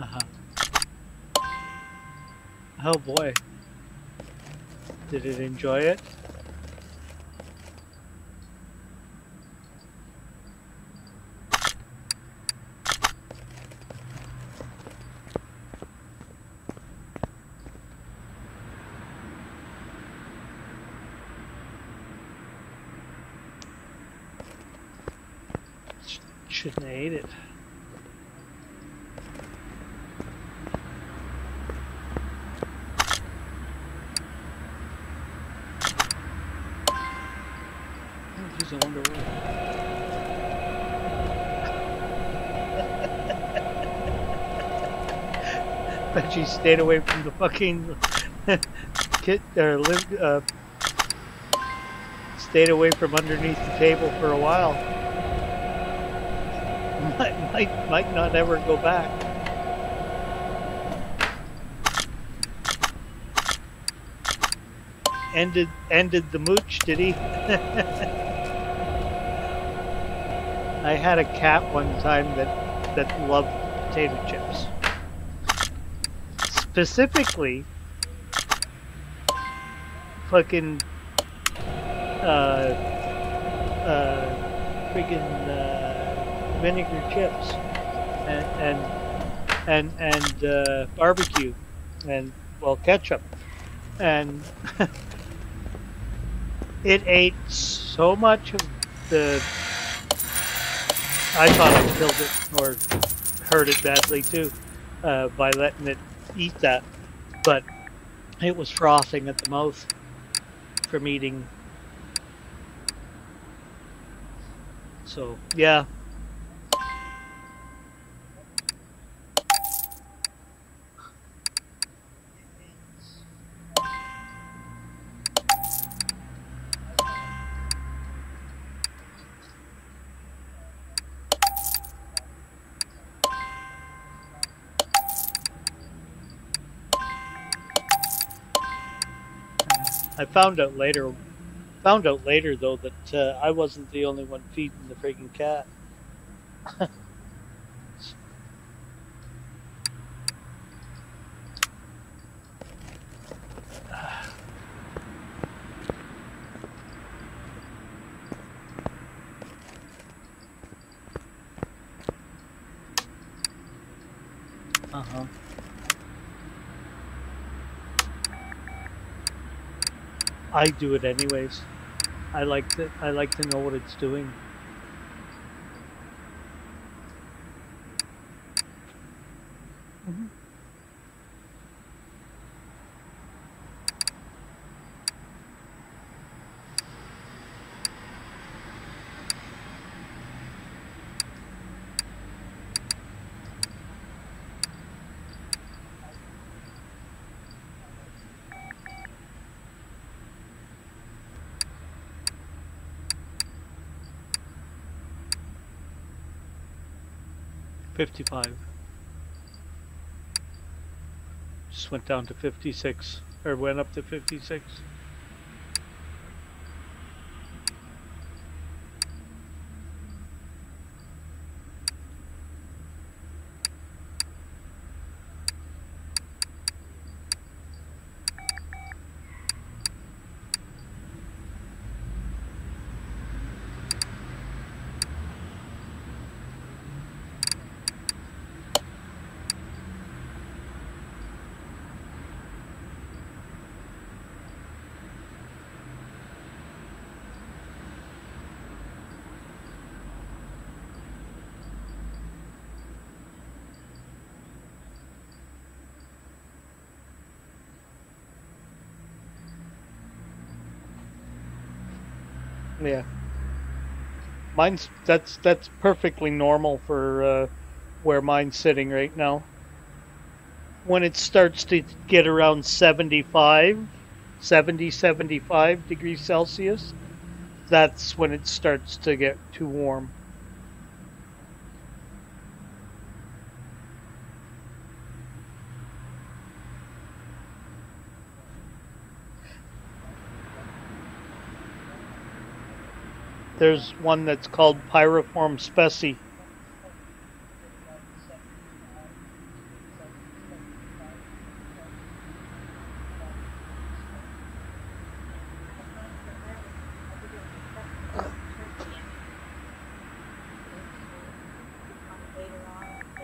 Uh-huh. Oh boy. Did it enjoy it? Shouldn't have ate it. Oh, geez, I wonder why. Bet she stayed away from the fucking kit or stayed away from underneath the table for a while. Might not ever go back. Ended the mooch, did he? I had a cat one time that loved potato chips. Specifically, fucking friggin' vinegar chips and barbecue and well ketchup and it ate so much of the. I thought I killed it or hurt it badly too by letting it eat that, but it was frothing at the mouth from eating. So yeah. I found out later though that I wasn't the only one feeding the friggin' cat. Uh-huh. I do it anyways. I like to know what it's doing. Mm-hmm. 55. Just went down to 56 or went up to 56. Yeah, mine's that's perfectly normal for where mine's sitting right now. When it starts to get around 75 degrees Celsius, that's when it starts to get too warm. There's one that's called Pyriform specie.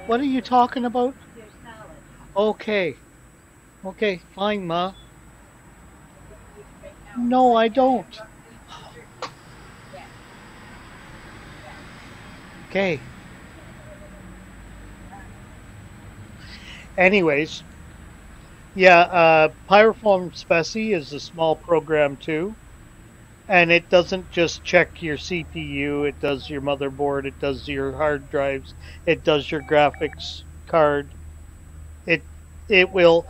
What are you talking about? Okay. Okay, fine, Ma. No, I don't. Okay. Anyways, yeah, Pyroform Specie is a small program too, and it doesn't just check your CPU. It does your motherboard. It does your hard drives. It does your graphics card. It it will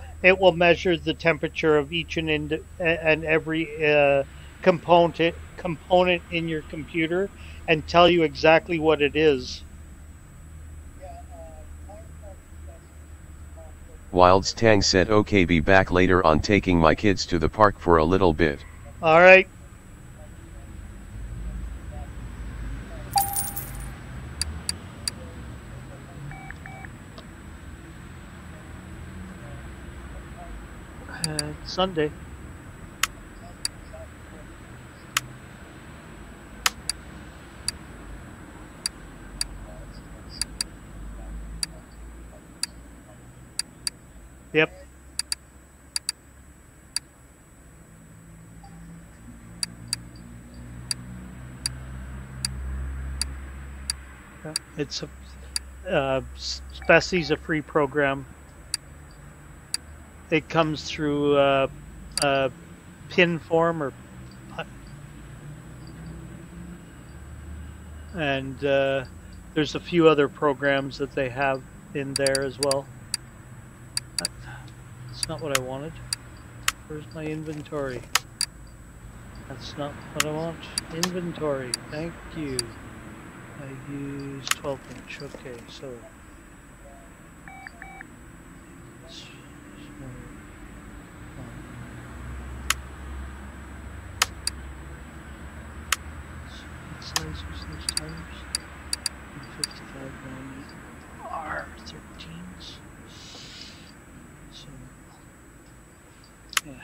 measure the temperature of each and every component in your computer and tell you exactly what it is. Wilds Tang said okay, be back later on, taking my kids to the park for a little bit. All right. Sunday. Yep. It's a Spessie's a free program. It comes through pin form and there's a few other programs that they have in there as well. That's not what I wanted. Where's my inventory? That's not what I want. Inventory. Thank you. I use 12-inch. Okay, so. What size was those tires? 55 R13s. So, yeah.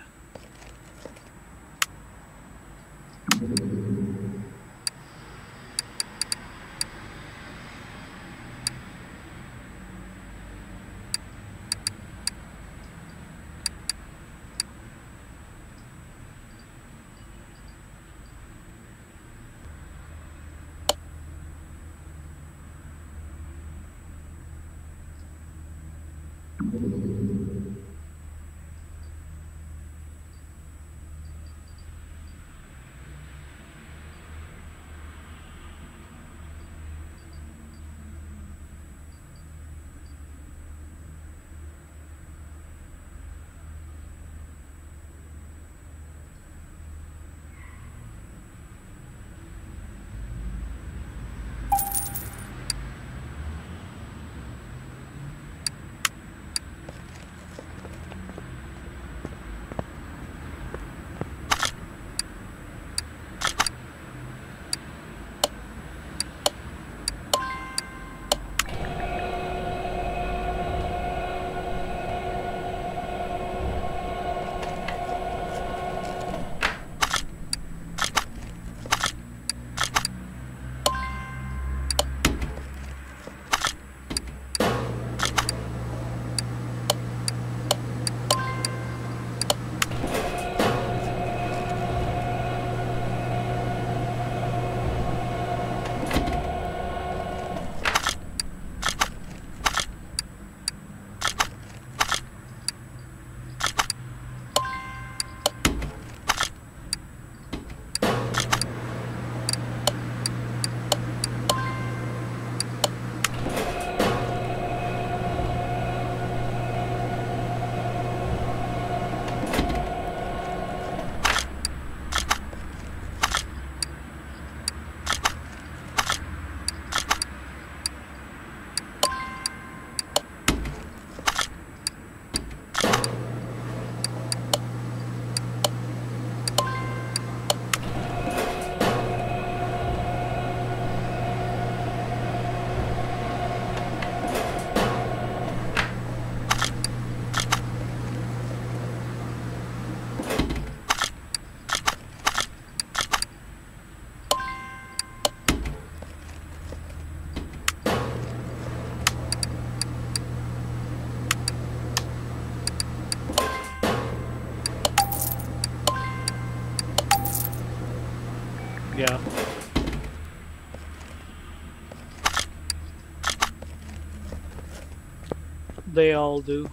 They all do.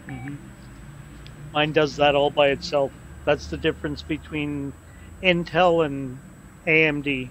Hmm. Mine does that all by itself. That's the difference between Intel and AMD.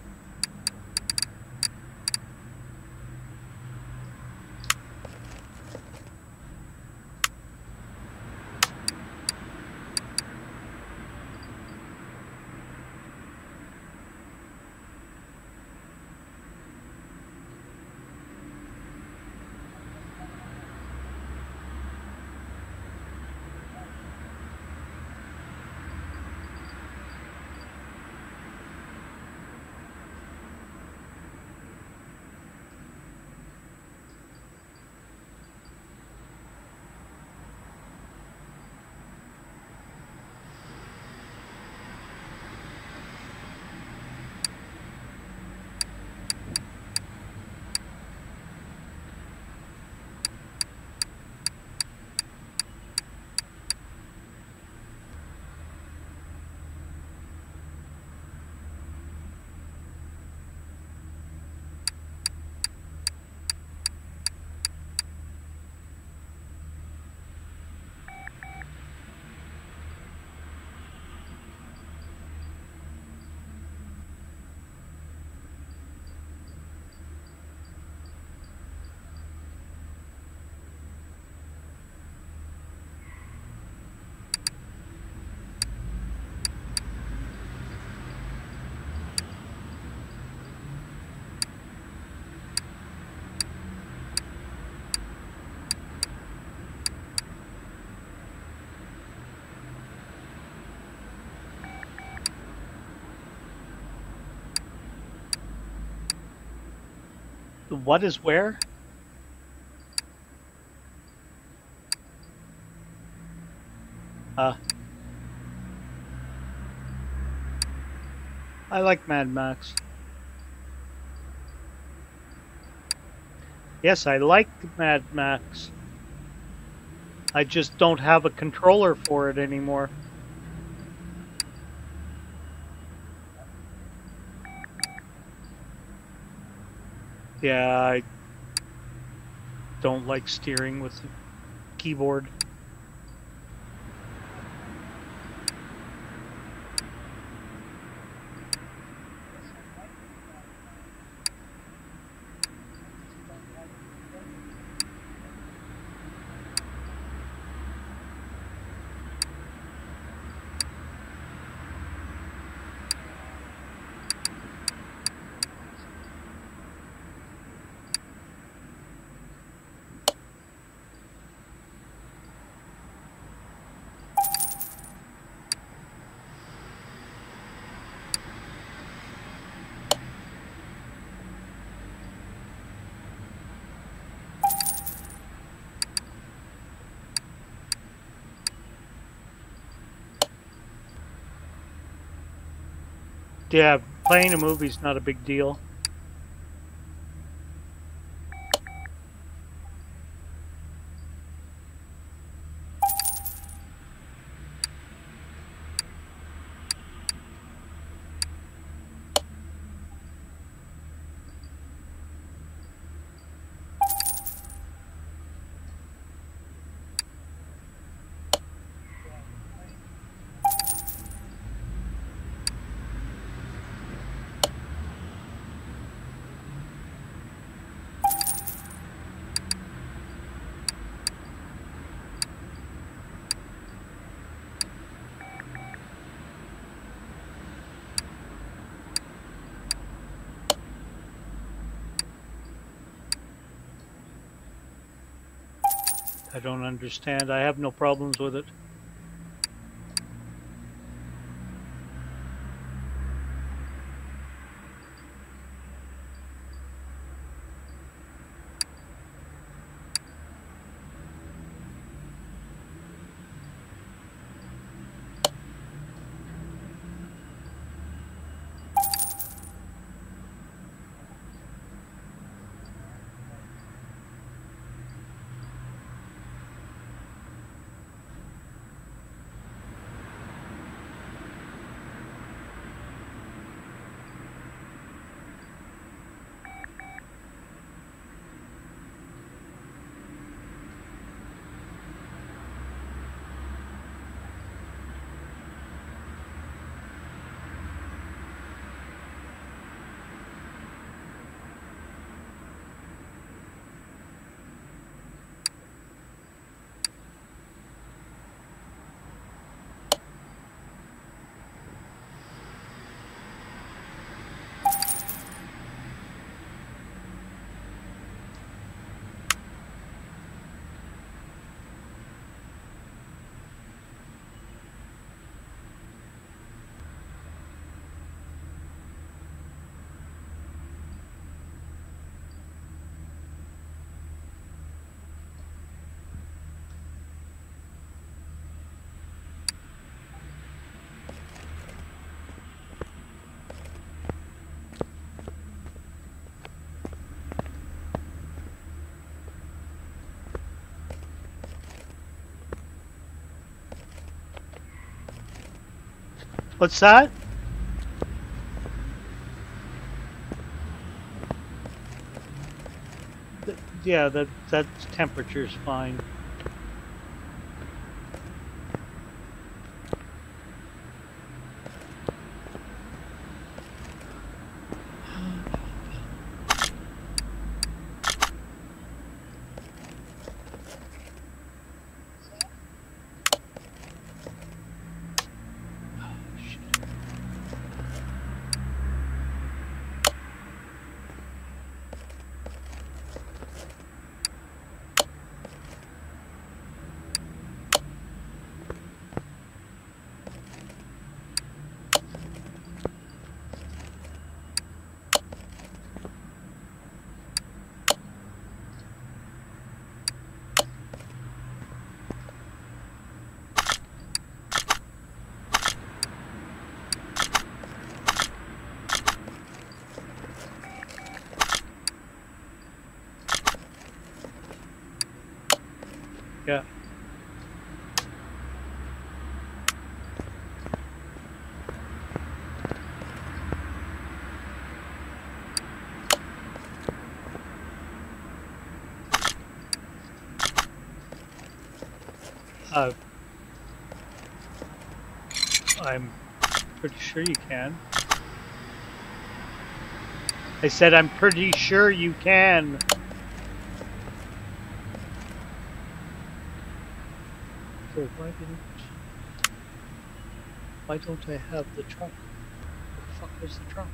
What is where? Uh, I like Mad Max. Yes, I like Mad Max. I just don't have a controller for it anymore. Yeah, I don't like steering with the keyboard. Yeah, playing a movie's not a big deal. I don't understand. I have no problems with it. What's that? Yeah, that temperature's fine. Yeah. Uh, I'm pretty sure you can. I said I'm pretty sure you can. So why don't I have the trunk? Where the fuck was the trunk?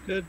Good.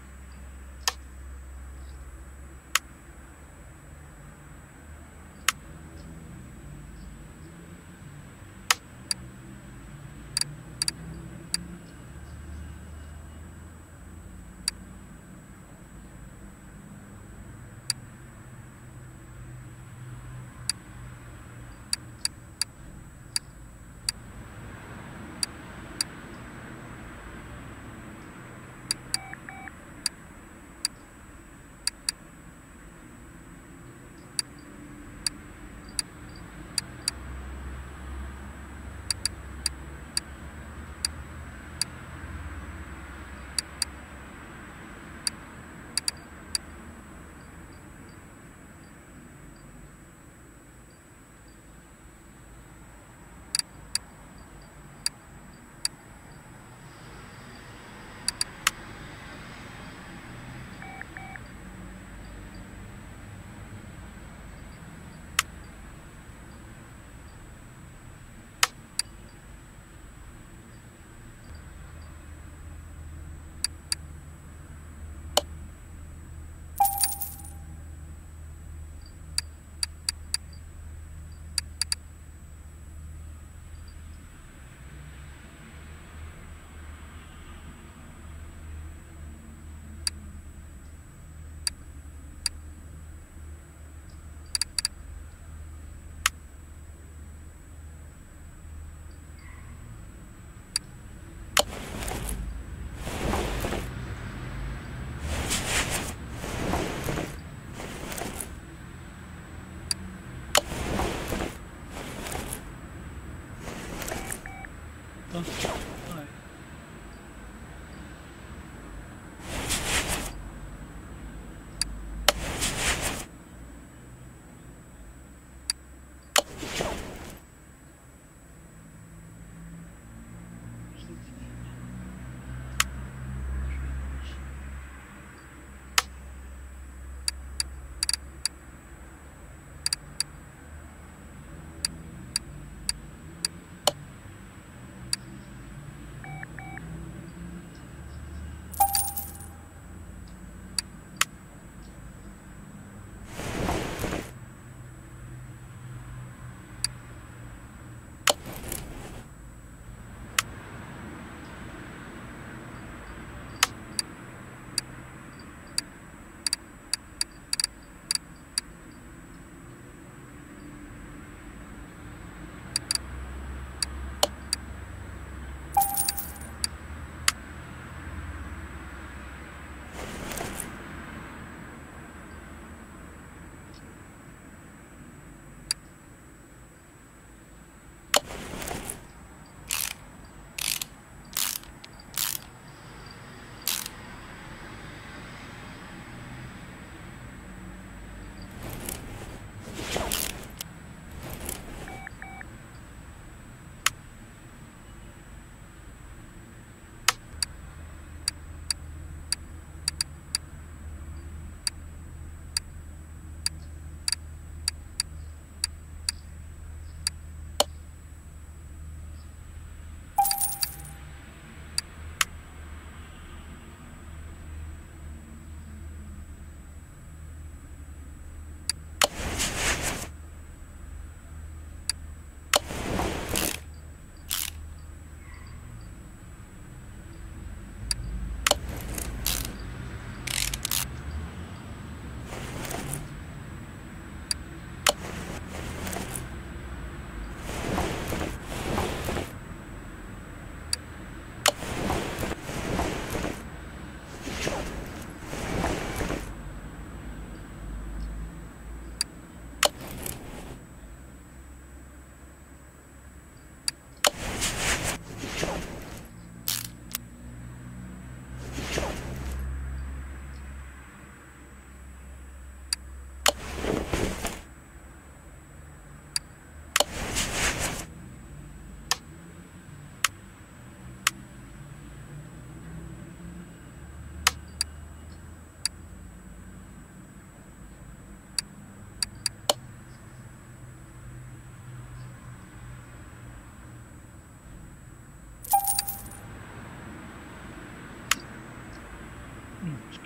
Why?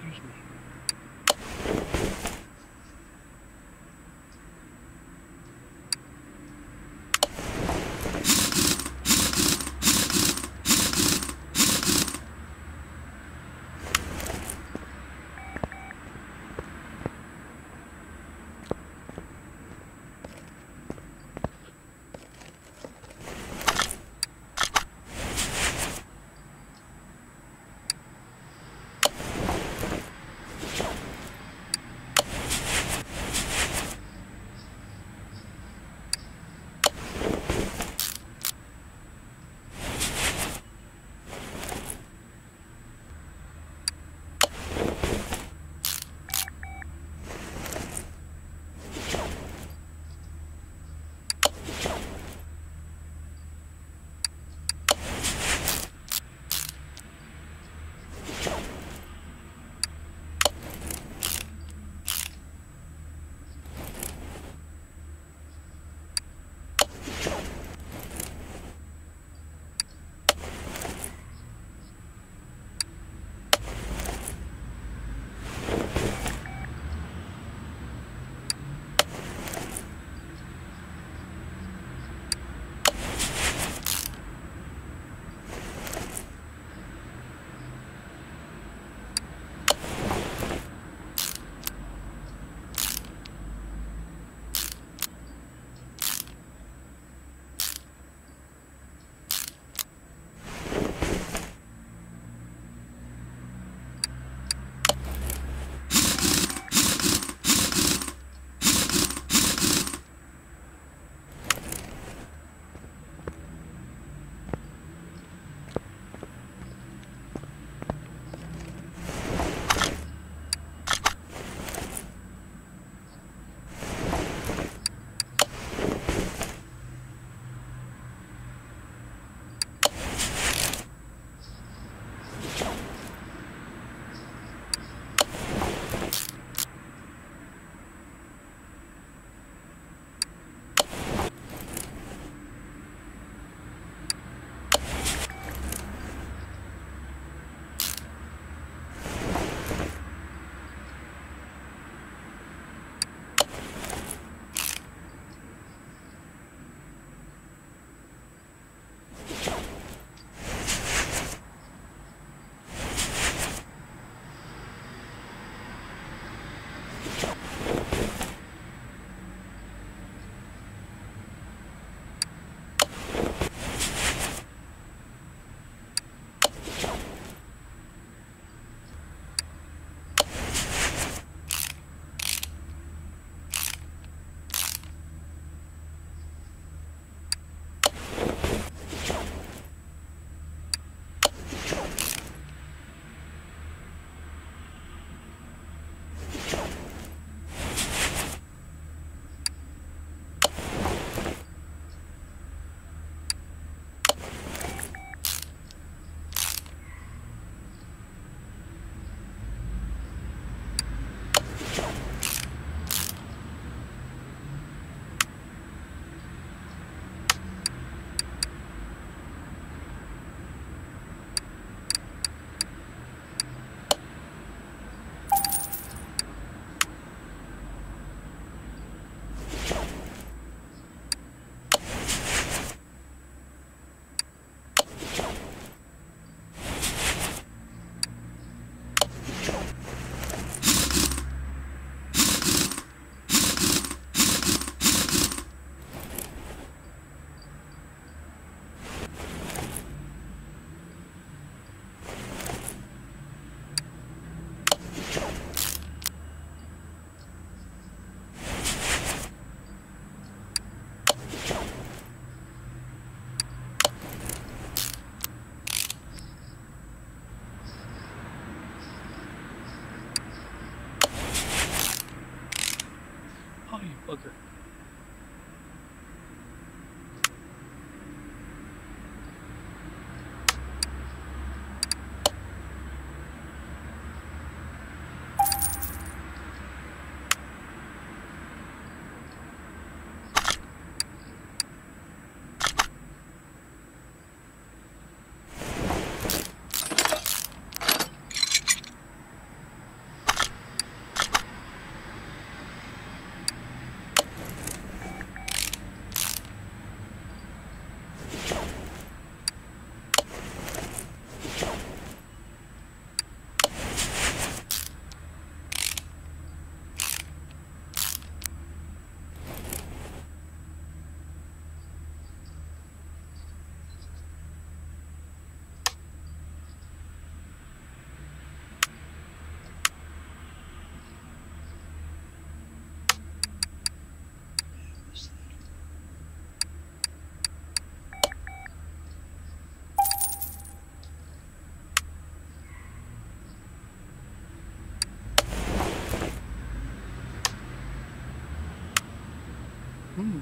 Excuse me. Oh, you bugger. Hmm.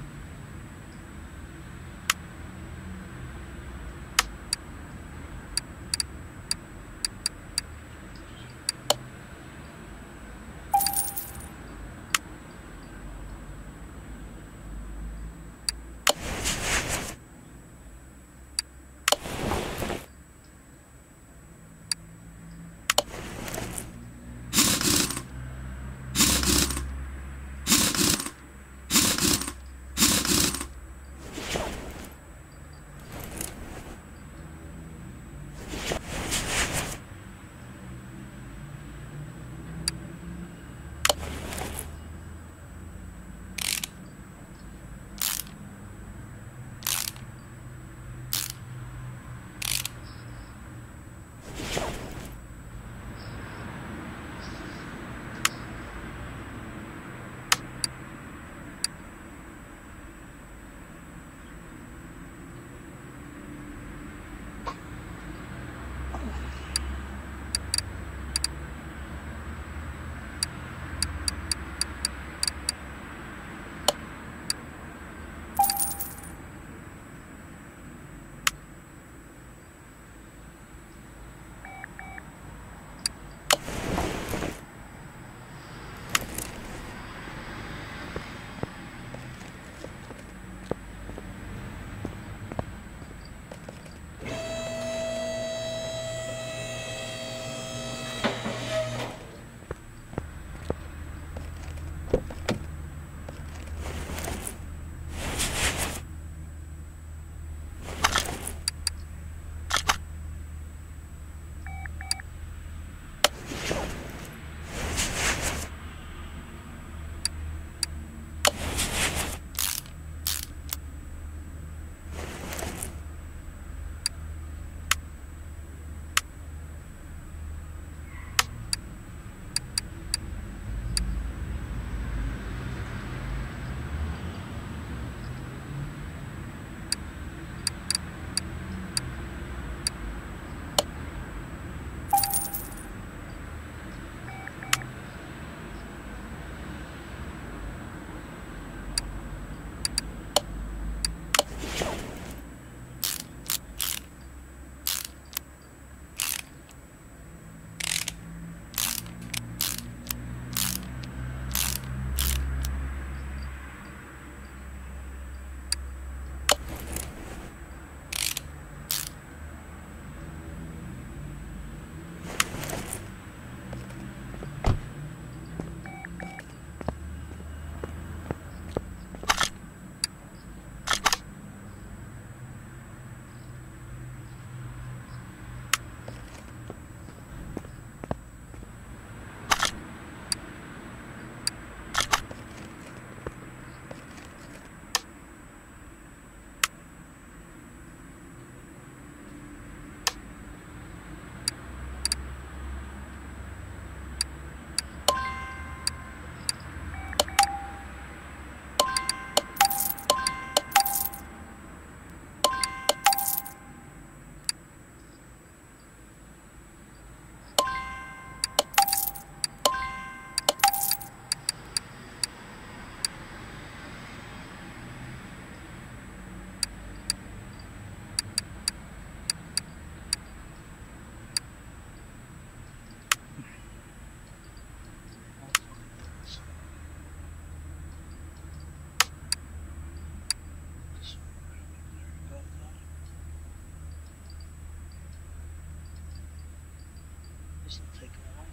This will take a while.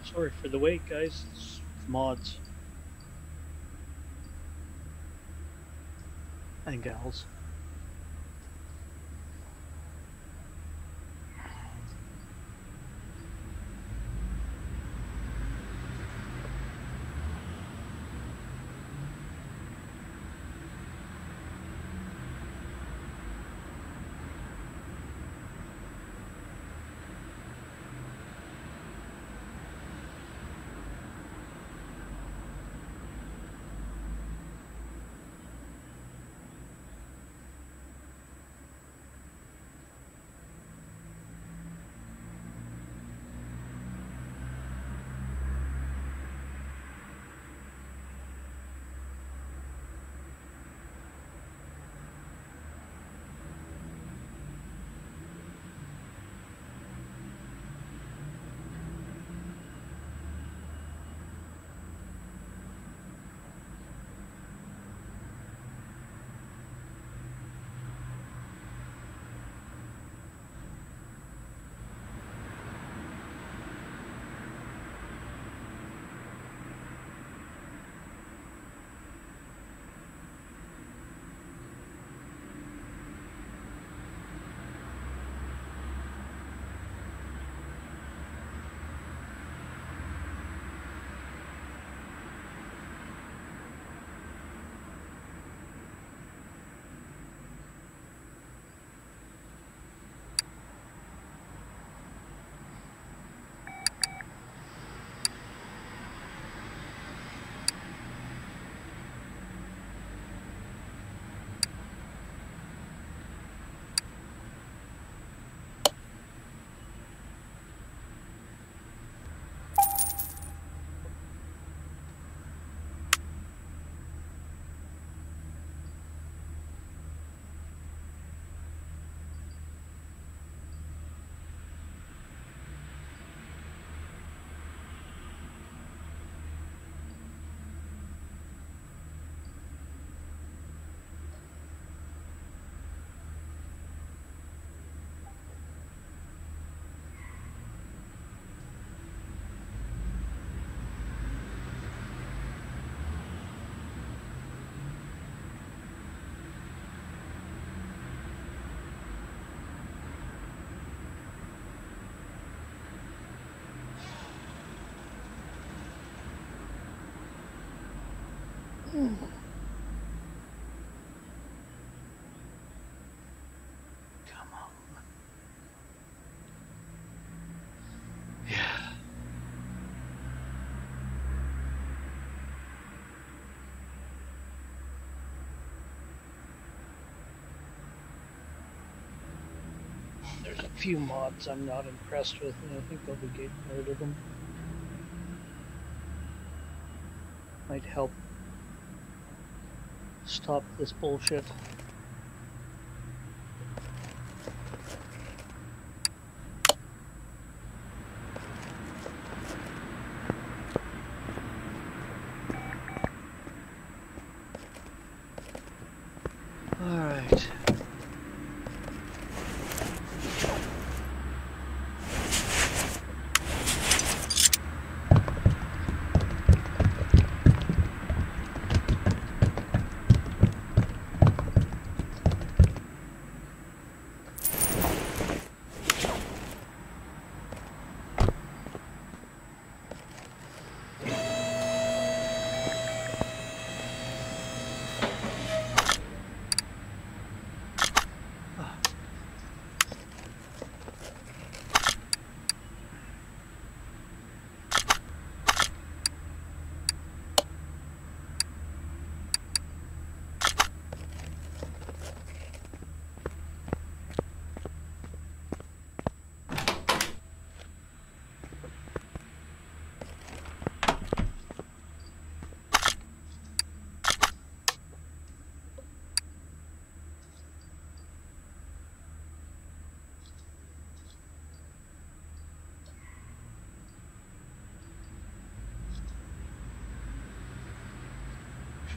Sorry for the wait, guys. It's mods and gals. Come on. Yeah. There's a few mods I'm not impressed with, and I think I'll be getting rid of them. Might help stop this bullshit. Alright.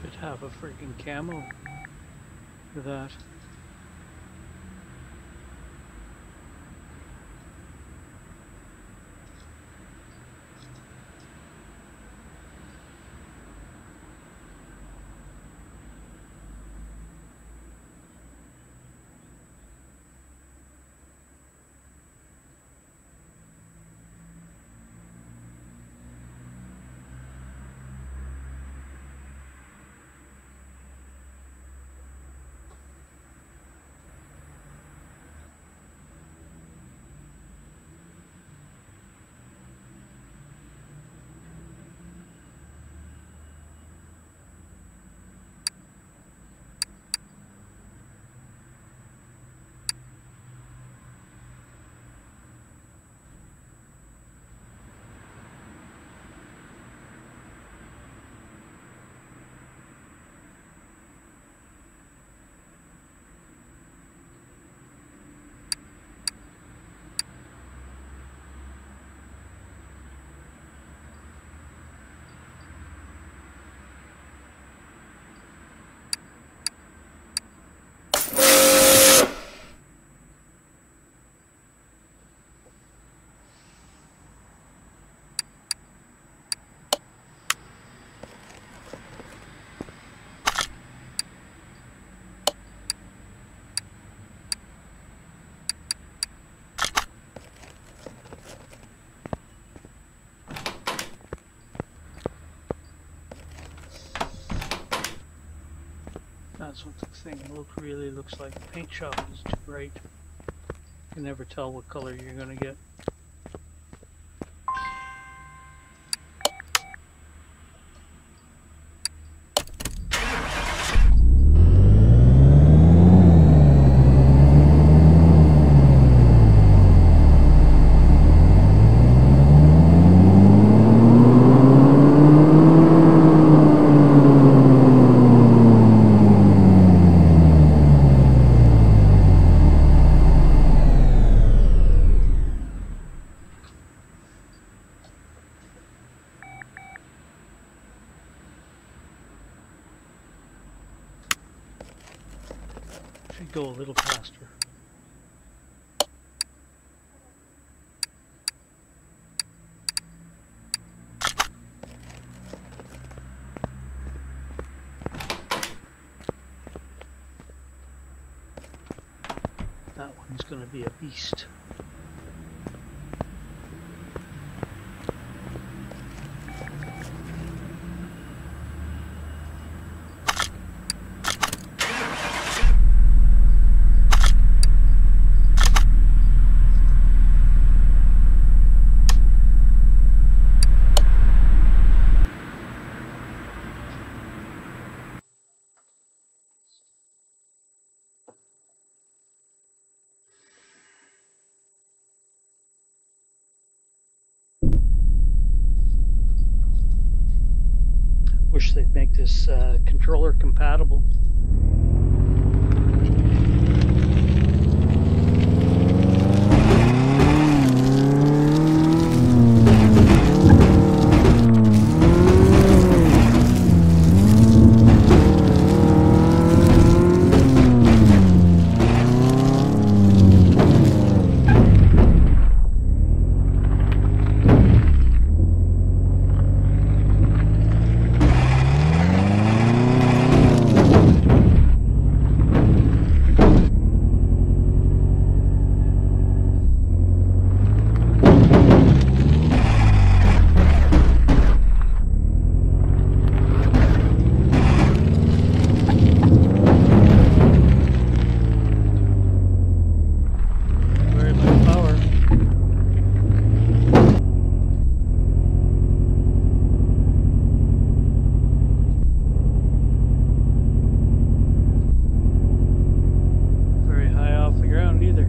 Should have a freaking camo for that. That's what the thing really looks like. The paint shop is too bright. You can never tell what color you're gonna get. Should go a little faster. That one's gonna be a beast. wish they'd make this controller compatible. Very much power. Very high off the ground either.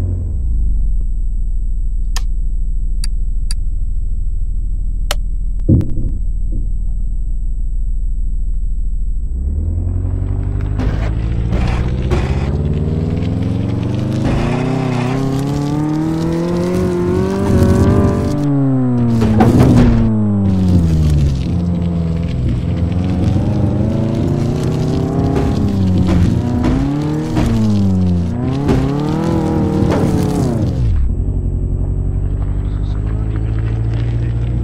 So we're not even hitting anything.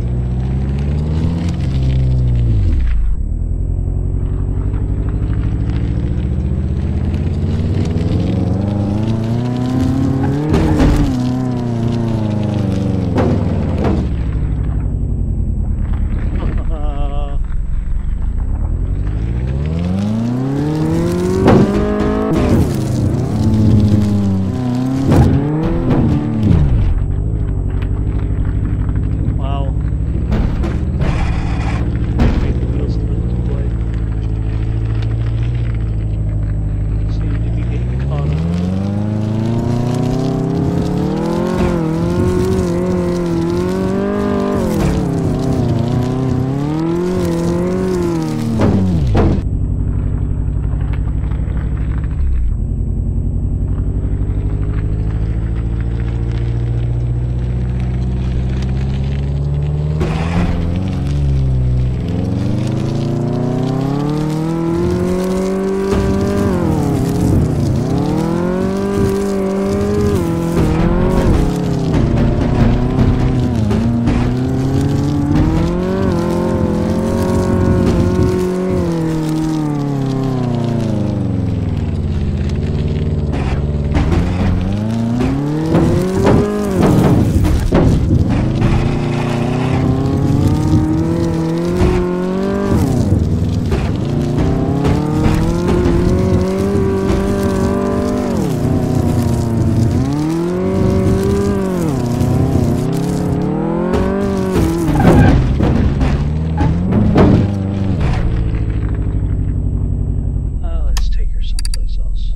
Wow. Made the wheels a little too wide. Seem to be getting caught up. Let's take her someplace else.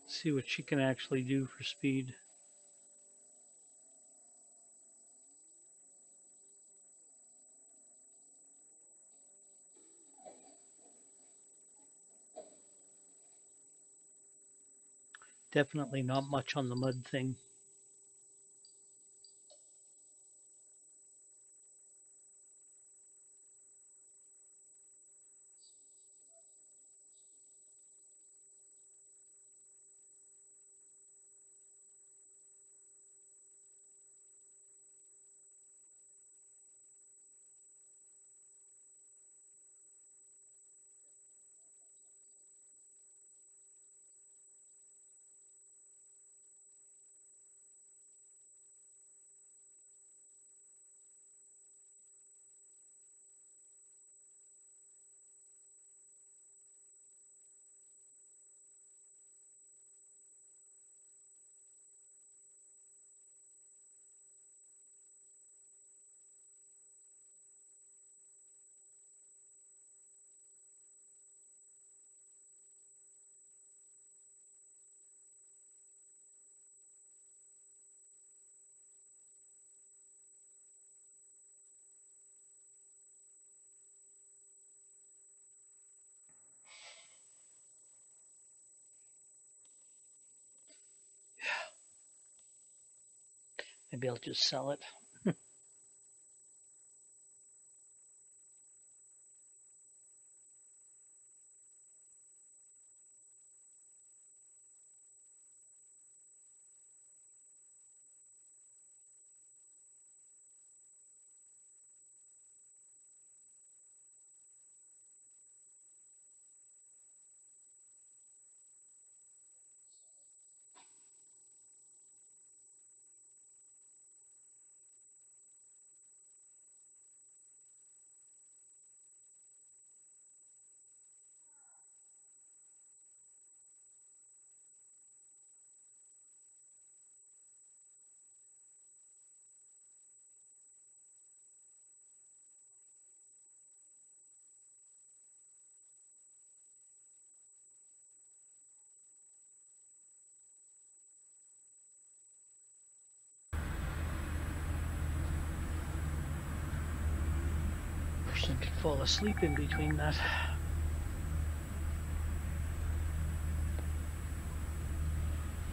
See what she can actually do for speed. Definitely not much on the mud thing. Maybe I'll just sell it. Person could fall asleep in between that.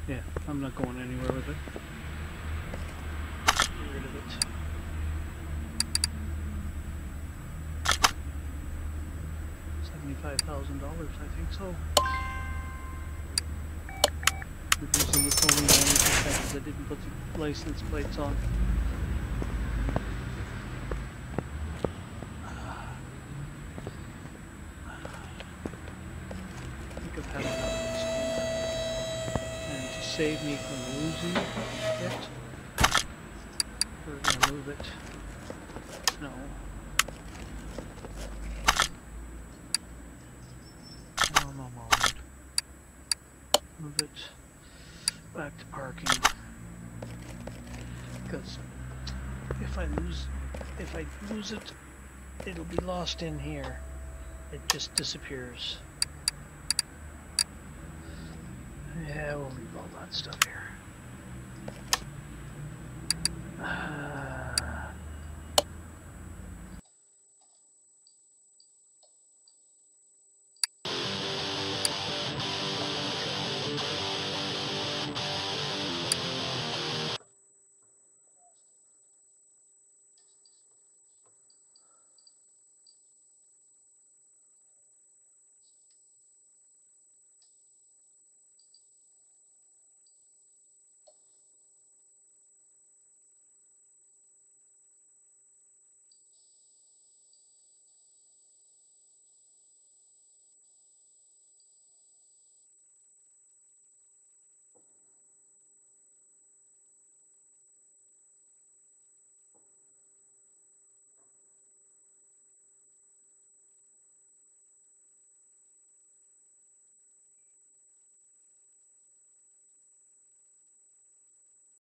Yeah, I'm not going anywhere with it. Get rid of it. $75,000, I think so. Reducing it only 90% because I didn't put the license plates on. I think I've had enough of this game. And to save me from losing it, we're going to move it. No. No. Move it back to parking. Because if I lose it, it'll be lost in here. It just disappears. Yeah, we'll leave all that stuff here.